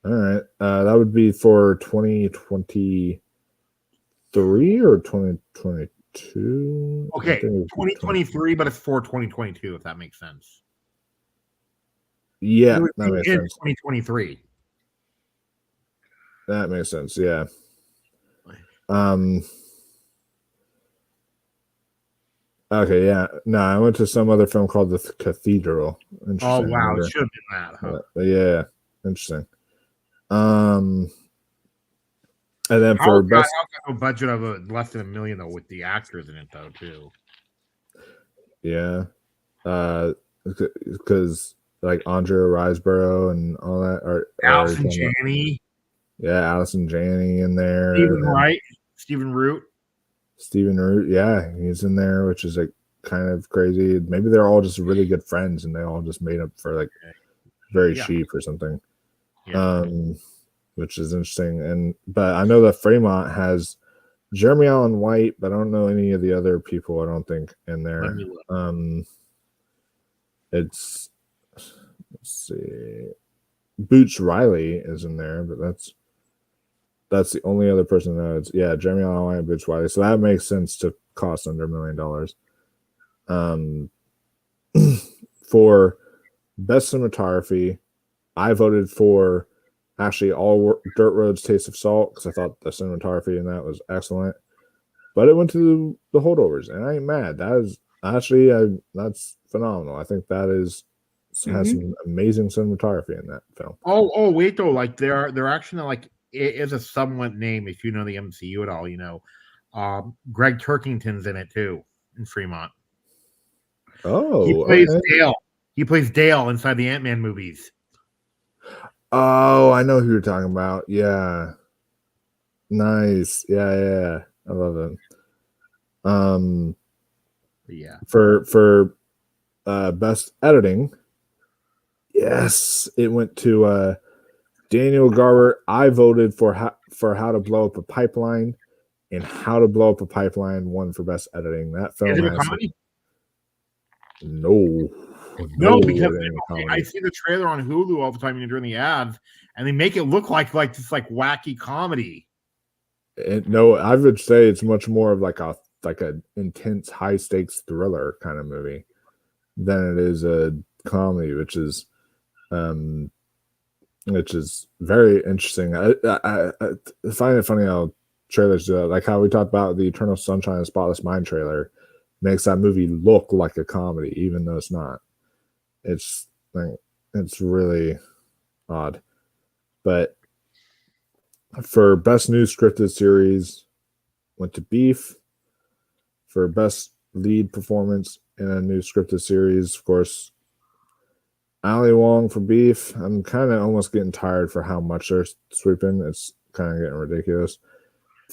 All right. That would be for 2023 or 2022. Okay. 2023, but it's for 2022, if that makes sense. Yeah, that makes sense. 2023. That makes sense. Yeah. Okay. Yeah. No, I went to some other film called The Cathedral. Oh wow, it should have been that. Huh? Yeah. Interesting. And then for best a budget of less than $1 million though, with the actors in it though too. Yeah. Because like Andrea Riseborough and all that are Allison Janney. Yeah, Allison Janney in there. Stephen Root. Stephen Root, yeah, he's in there, which is like kind of crazy. Maybe they're all just really good friends and they all just made up for like very cheap or something. Yeah. Which is interesting. But I know that Fremont has Jeremy Allen White, but I don't know any of the other people, I don't think, in there. Let's see. Boots Riley is in there, but that's the only other person that it's Jeremy Allen White and Boots Riley. So that makes sense to cost under $1 million. For best cinematography, I voted for actually All Dirt Roads Taste of Salt because I thought the cinematography in that was excellent. But it went to the Holdovers, and I ain't mad. That is actually that's phenomenal. I think that has some amazing cinematography in that film. Oh, wait though, like they're actually like it is a somewhat name if you know the MCU at all. You know, Greg Turkington's in it too in Fremont. Oh, he plays okay. Dale. He plays Dale inside the Ant-Man movies. Oh, I know who you're talking about. Yeah, nice. Yeah. I love it. Yeah. For best editing, yes, it went to Daniel Garber. I voted for How to Blow Up a Pipeline, and How to Blow Up a Pipeline won for best editing. That film Is it a has comedy? no, Because it ain't a I comedy. see the trailer on Hulu all the time during the ads, and they make it look like this like wacky comedy. No, I would say it's much more of like a intense, high stakes thriller kind of movie than it is a comedy, which is very interesting. I find it funny how trailers do that, like how we talked about the Eternal Sunshine of the Spotless Mind trailer makes that movie look like a comedy, even though it's not. It's really odd. But for best new scripted series, went to Beef. For best lead performance in a new scripted series, of course, Ali Wong for Beef. I'm kind of almost getting tired for how much they're sweeping. It's kind of getting ridiculous.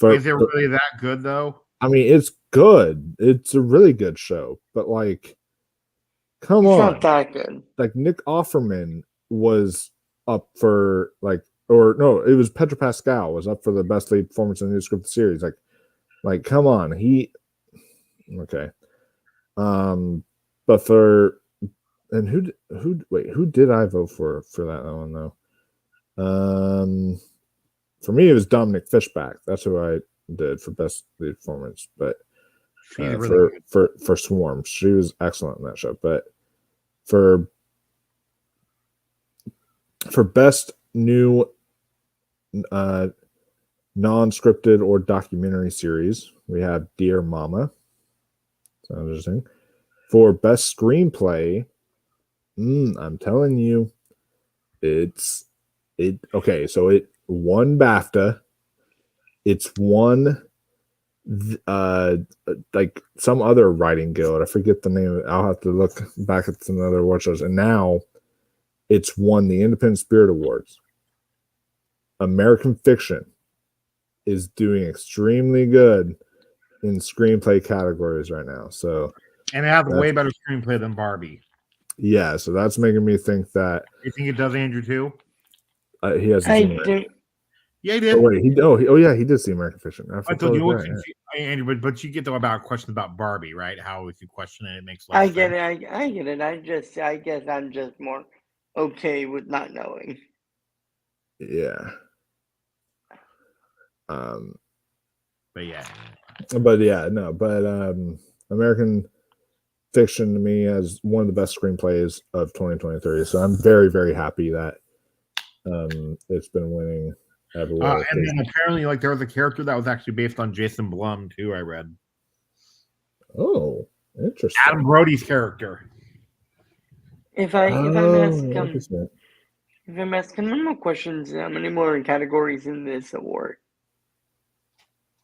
Is it really that good though? I mean, it's good. It's a really good show, but like, come It's on, not that good. like Nick Offerman was up for or no, it was Pedro Pascal was up for the best lead performance in the new scripted series. Like, come on, okay. But for who did I vote for that one though? For me it was Dominic Fishback. That's who I did for best lead performance. But really for Swarm, she was excellent in that show. But for best new non-scripted or documentary series, we have Dear Mama. Sounds interesting. For best screenplay, I'm telling you, okay. So it won BAFTA. It's won like some other writing guild. I forget the name of it. I'll have to look back at some other award shows. And now it's won the Independent Spirit Awards. American Fiction is doing extremely good in screenplay categories right now. So, and it has way better screenplay than Barbie. Yeah, so that's making me think that. You think it does, Andrew, too? He hasn't seen it. Yeah, he did. Oh wait, he did see American Fiction. I told you, Andrew, but you get about questions about Barbie, right? How if you question it, it makes less sense. I get it. I guess I'm just more okay with not knowing. Yeah. But yeah. American Fiction to me as one of the best screenplays of 2023. So I'm very, very happy that it's been winning everywhere. And then apparently, like, there was a character that was actually based on Jason Blum too. I read. Oh, interesting. Adam Brody's character. If I'm asking one more questions, how many more categories in this award?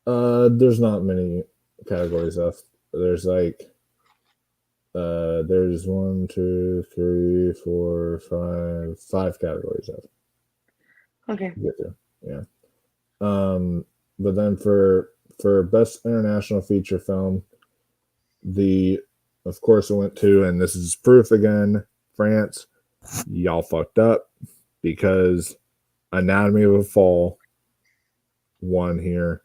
There's not many categories left. There's there's 1, 2, 3, 4, 5 categories left. Okay. Yeah. But then for best international feature film, of course it went to, and this is proof again, France. Y'all fucked up because Anatomy of a Fall won here.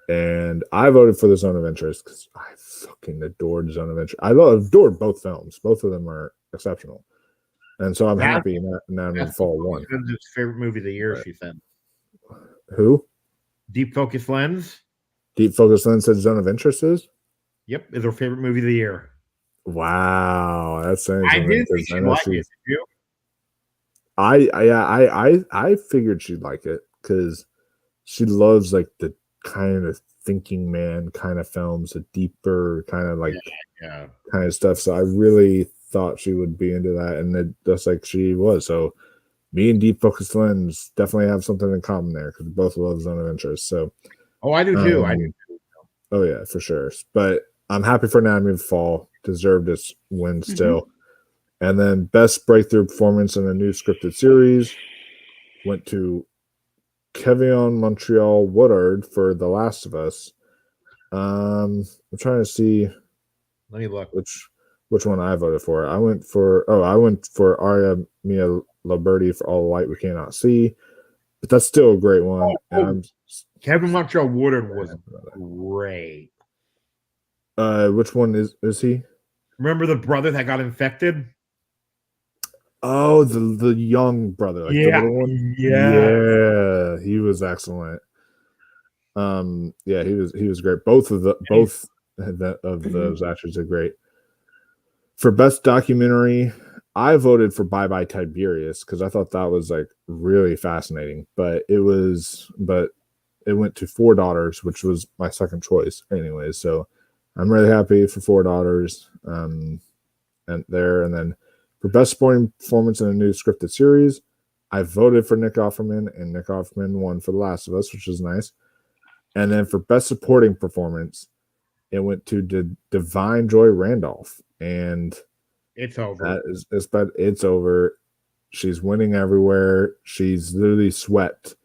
And I voted for The Zone of Interest because I fucking adored Zone of Interest. I adored both films. Both of them are exceptional. And so I'm happy that Anatomy of a Fall won. His favorite movie of the year, she said. Who? Deep Focus Lens. Deep Focus Lens said Zone of Interest is? Yep, is her favorite movie of the year. Wow, that's saying I didn't think she'd like it, did you? I figured she'd like it because she loves like the kind of thinking man kind of films, the deeper kind of like kind of stuff. So I really thought she would be into that, and it just like she was. So me and Deep Focused Lens definitely have something in common there because we both love Zone of Interest. So I do too. I do too. Oh yeah, for sure. But I'm happy for Anatomy of the Fall. Deserved its win still. And then best breakthrough performance in a new scripted series went to Kevion Montreal Woodard for The Last of Us. I'm trying to see. Let me look. Which one I voted for. I went for Aria Mia Liberty for All the Light We Cannot See. But that's still a great one. Kevin Montreal Woodard was great. Which one is he? Remember the brother that got infected? Oh, the young brother, like the little one. Yeah, he was excellent. Yeah, he was great. Both of those actors are great. For best documentary, I voted for Bye Bye Tiberius because I thought that was like really fascinating. But it went to Four Daughters, which was my second choice, anyways. So I'm really happy for Four Daughters. And then for best supporting performance in a new scripted series, I voted for Nick Offerman, and Nick Offerman won for The Last of Us, which is nice. And then for best supporting performance, it went to Divine Joy Randolph, and it's over. It's over. She's winning everywhere. She's literally swept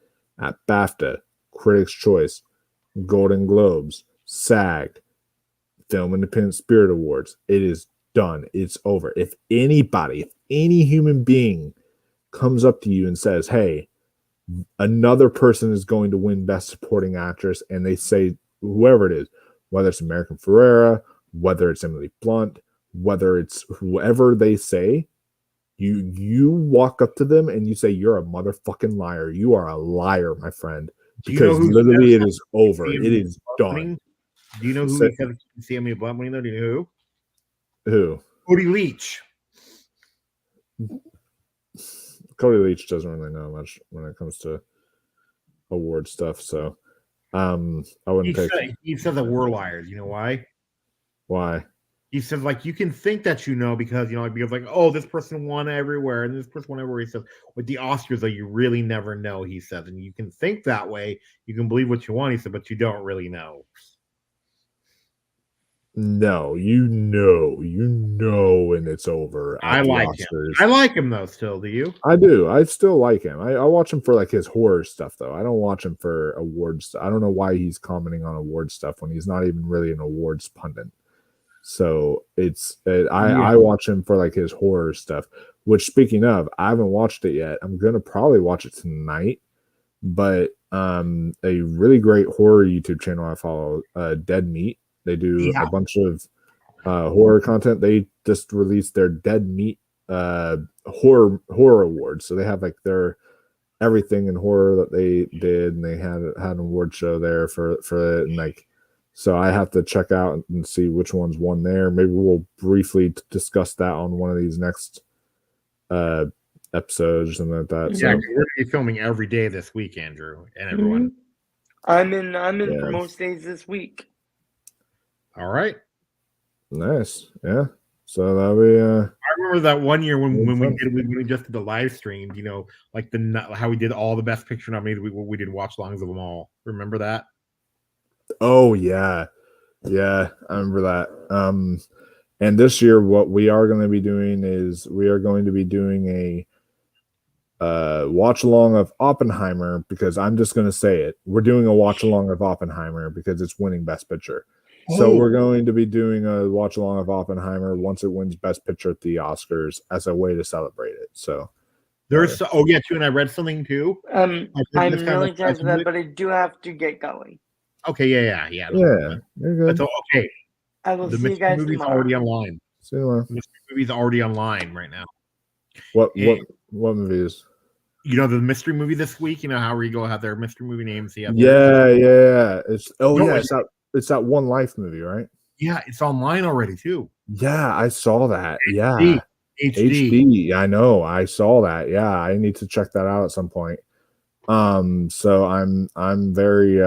at BAFTA, Critics' Choice, Golden Globes, SAG, Film Independent Spirit Awards. It is done. It's over. If any human being comes up to you and says, hey, another person is going to win Best Supporting Actress, and they say whoever it is, whether it's American Ferrera, whether it's Emily Blunt, whether it's whoever they say, you walk up to them and you say, you're a motherfucking liar. You are a liar, my friend. Because literally it is over. It is done. Do you know who he said see Emily Blunt winning though? Do you know who? Who? Cody Leach. Cody Leach doesn't really know much when it comes to award stuff, so I wouldn't take. He said that we're liars. You know why? Why? He says like you can think that you know because like oh this person won everywhere and this person won everywhere. He says with the Oscars though you really never know. He says and you can think that way. You can believe what you want. He said, but you don't really know. No, you know, and it's over. I like him. I like him though. Still, do you? I do. I still like him. I watch him for like his horror stuff though. I don't watch him for awards. I don't know why he's commenting on award stuff when he's not even really an awards pundit. So I watch him for like his horror stuff. Which speaking of, I haven't watched it yet. I'm gonna probably watch it tonight. But a really great horror YouTube channel I follow, Dead Meat. They do a bunch of horror content. They just released their Dead Meat horror awards. So they have like their everything in horror that they did, and they had an award show there for it. And like, so I have to check out and see which ones won there. Maybe we'll briefly discuss that on one of these next episodes and like that. Yeah, so, we're gonna be filming every day this week, Andrew, and everyone. I'm in for most days this week. All right. Nice. Yeah. So that'll be I remember that one year when we just did the live stream, like how we did all the best picture nominees, we did watch longs of them all. Remember that? Oh yeah. Yeah, I remember that. And this year what we are going to be doing is we are going to be doing a watch along of Oppenheimer, because I'm just going to say it. We're doing a watch along of Oppenheimer because it's winning Best Picture. So we're going to be doing a watch along of Oppenheimer once it wins Best Picture at the Oscars as a way to celebrate it. So there's too, and I read something too. I'm really excited for that, but I do have to get going. Okay, yeah. You're good. Okay. I will see you guys movie's tomorrow. Already online. See you tomorrow. The mystery movie's already online right now. What movies? The mystery movie this week. How Regal have their mystery movie names. Yeah. It's it's that One Life movie, right? Yeah, it's online already too. Yeah, I saw that. Yeah. HD. I know. I saw that. Yeah, I need to check that out at some point. So I'm very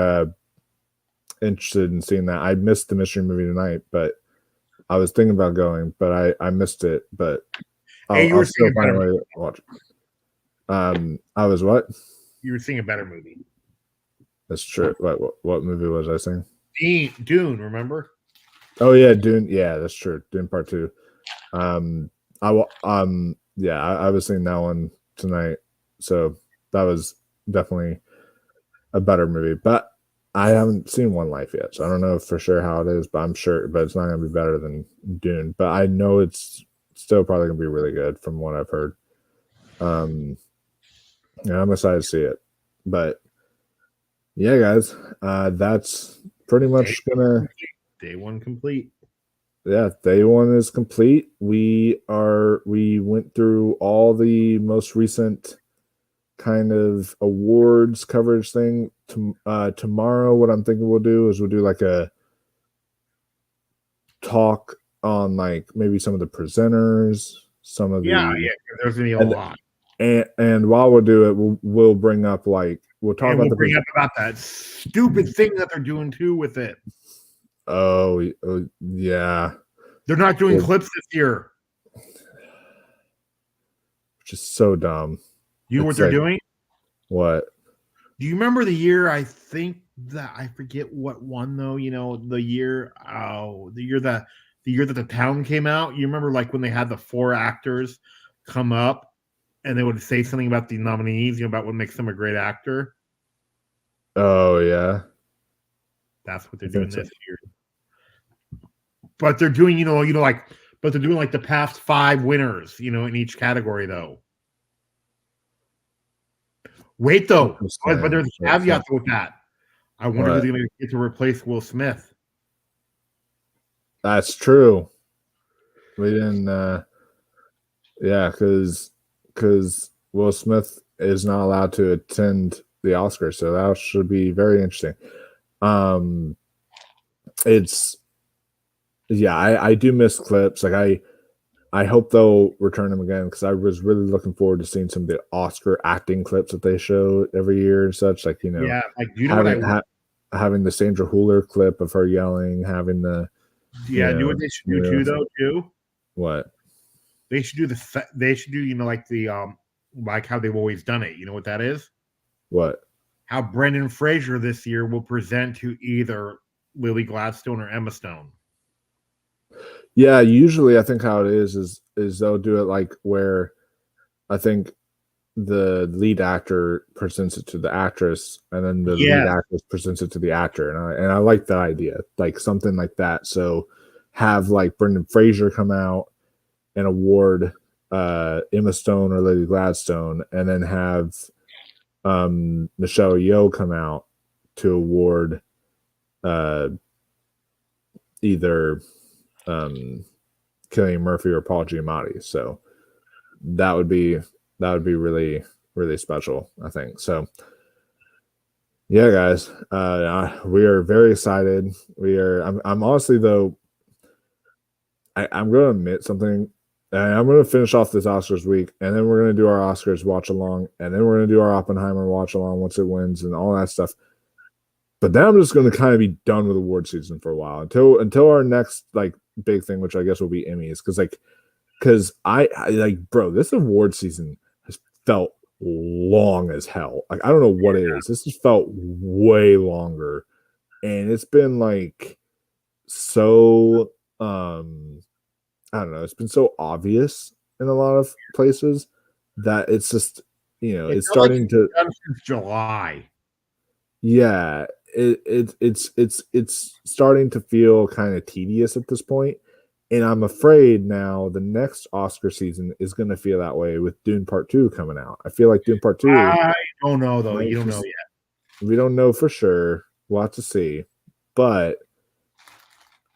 interested in seeing that. I missed the mystery movie tonight, but I was thinking about going, but I missed it. But I'll still find a way to watch it. I was what? You were seeing a better movie. That's true. What movie was I seeing? Dune, remember? Oh yeah, Dune. Yeah, that's true. Dune Part 2. I was seeing that one tonight, so that was definitely a better movie. But I haven't seen One Life yet, so I don't know for sure how it is. But I'm sure, but it's not going to be better than Dune. But I know it's still probably going to be really good from what I've heard. Yeah, I'm excited to see it. But yeah, guys, that's pretty much day one complete. Yeah, day one is complete. We went through all the most recent kind of awards coverage thing. Tomorrow, what I'm thinking we'll do is we'll do like a talk on like maybe some of the presenters, some of there's gonna be a lot. And while we'll do it, we'll bring up like we'll talk about about that stupid thing that they're doing too with it. Oh yeah. They're not doing clips this year. Which is so dumb. You know what they're doing? What? Do you remember the year? I think that I forget what one though. You know, the year that the town came out. You remember like when they had the 4 actors come up and they would say something about the nominees, you know, about what makes them a great actor. Oh yeah. That's what they're doing this year. But they're doing, but they're doing like the past 5 winners, you know, in each category though. Wait though, but there's a caveat with that. I wonder if they're going to get to replace Will Smith. That's true. We didn't, because Will Smith is not allowed to attend the Oscars, so that should be very interesting. I do miss clips. Like I hope they'll return them again because I was really looking forward to seeing some of the Oscar acting clips that they show every year and such. Like having the Sandra Hüller clip of her yelling, having the you know what they should do too though too. What they should do like the like how they've always done it. You know what that is? What? How Brendan Fraser this year will present to either Lily Gladstone or Emma Stone. Yeah, usually I think how it is they'll do it like where I think the lead actor presents it to the actress and then the lead actress presents it to the actor. And I like that idea, like something like that. So have like Brendan Fraser come out and award Emma Stone or Lily Gladstone, and then have Michelle Yeoh come out to award either Cillian Murphy or Paul Giamatti. So that would be really, really special, I think. So yeah, guys, we are very excited. I'm honestly though, I'm going to admit something. And I'm going to finish off this Oscars week, and then we're going to do our Oscars watch along, and then we're going to do our Oppenheimer watch along once it wins and all that stuff. But then I'm just going to kind of be done with award season for a while until our next like big thing, which I guess will be Emmys, because I like, bro, this award season has felt long as hell. Like I don't know what it is. This has felt way longer, and it's been like so. I don't know. It's been so obvious in a lot of places that it's just, it's starting to since July. Yeah, it's starting to feel kind of tedious at this point, and I'm afraid now the next Oscar season is going to feel that way with Dune Part 2 coming out. I feel like Dune Part 2. I don't know though. You don't know yet. We don't know for sure. We'll have to see, but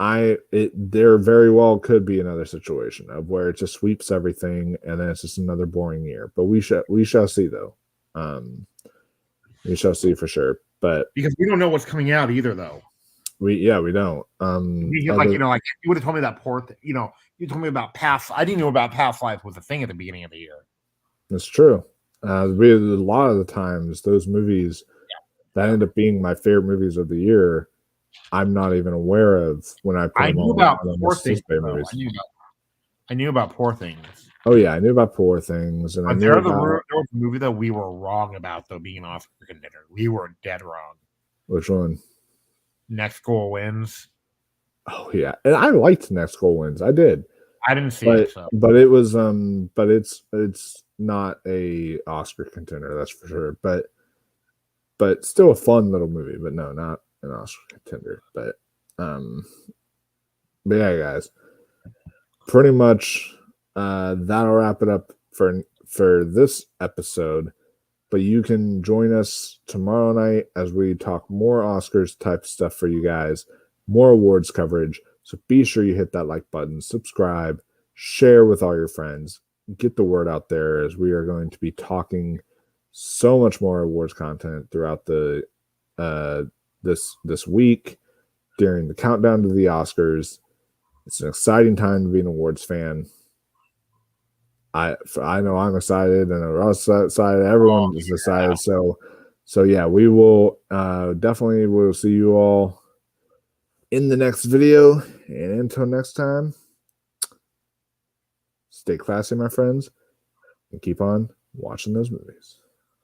there very well could be another situation of where it just sweeps everything and then it's just another boring year. But we shall see though. We shall see for sure. But because we don't know what's coming out either though. We don't. Because, you would have told me that you told me about past. I didn't know about Past Life was a thing at the beginning of the year. That's true. A lot of the times, those movies that end up being my favorite movies of the year, I'm not even aware of when I put them on. I knew about Poor Things. Oh yeah, I knew about Poor Things, and there was a movie that we were wrong about, though, being an Oscar contender. We were dead wrong. Which one? Next Goal Wins. Oh yeah, and I liked Next Goal Wins. I did. I didn't see it, so. But it was but it's not a Oscar contender, that's for sure. But still a fun little movie. But no, not an Oscar contender. But yeah, guys, pretty much that'll wrap it up for this episode. But you can join us tomorrow night as we talk more Oscars type stuff for you guys, more awards coverage. So be sure you hit that like button, subscribe, share with all your friends, get the word out there, as we are going to be talking so much more awards content throughout the this week during the countdown to the Oscars. It's an exciting time to be an awards fan. I know I'm excited, and Russ excited. Everyone is excited. So yeah, we will definitely will see you all in the next video. And until next time, stay classy, my friends, and keep on watching those movies.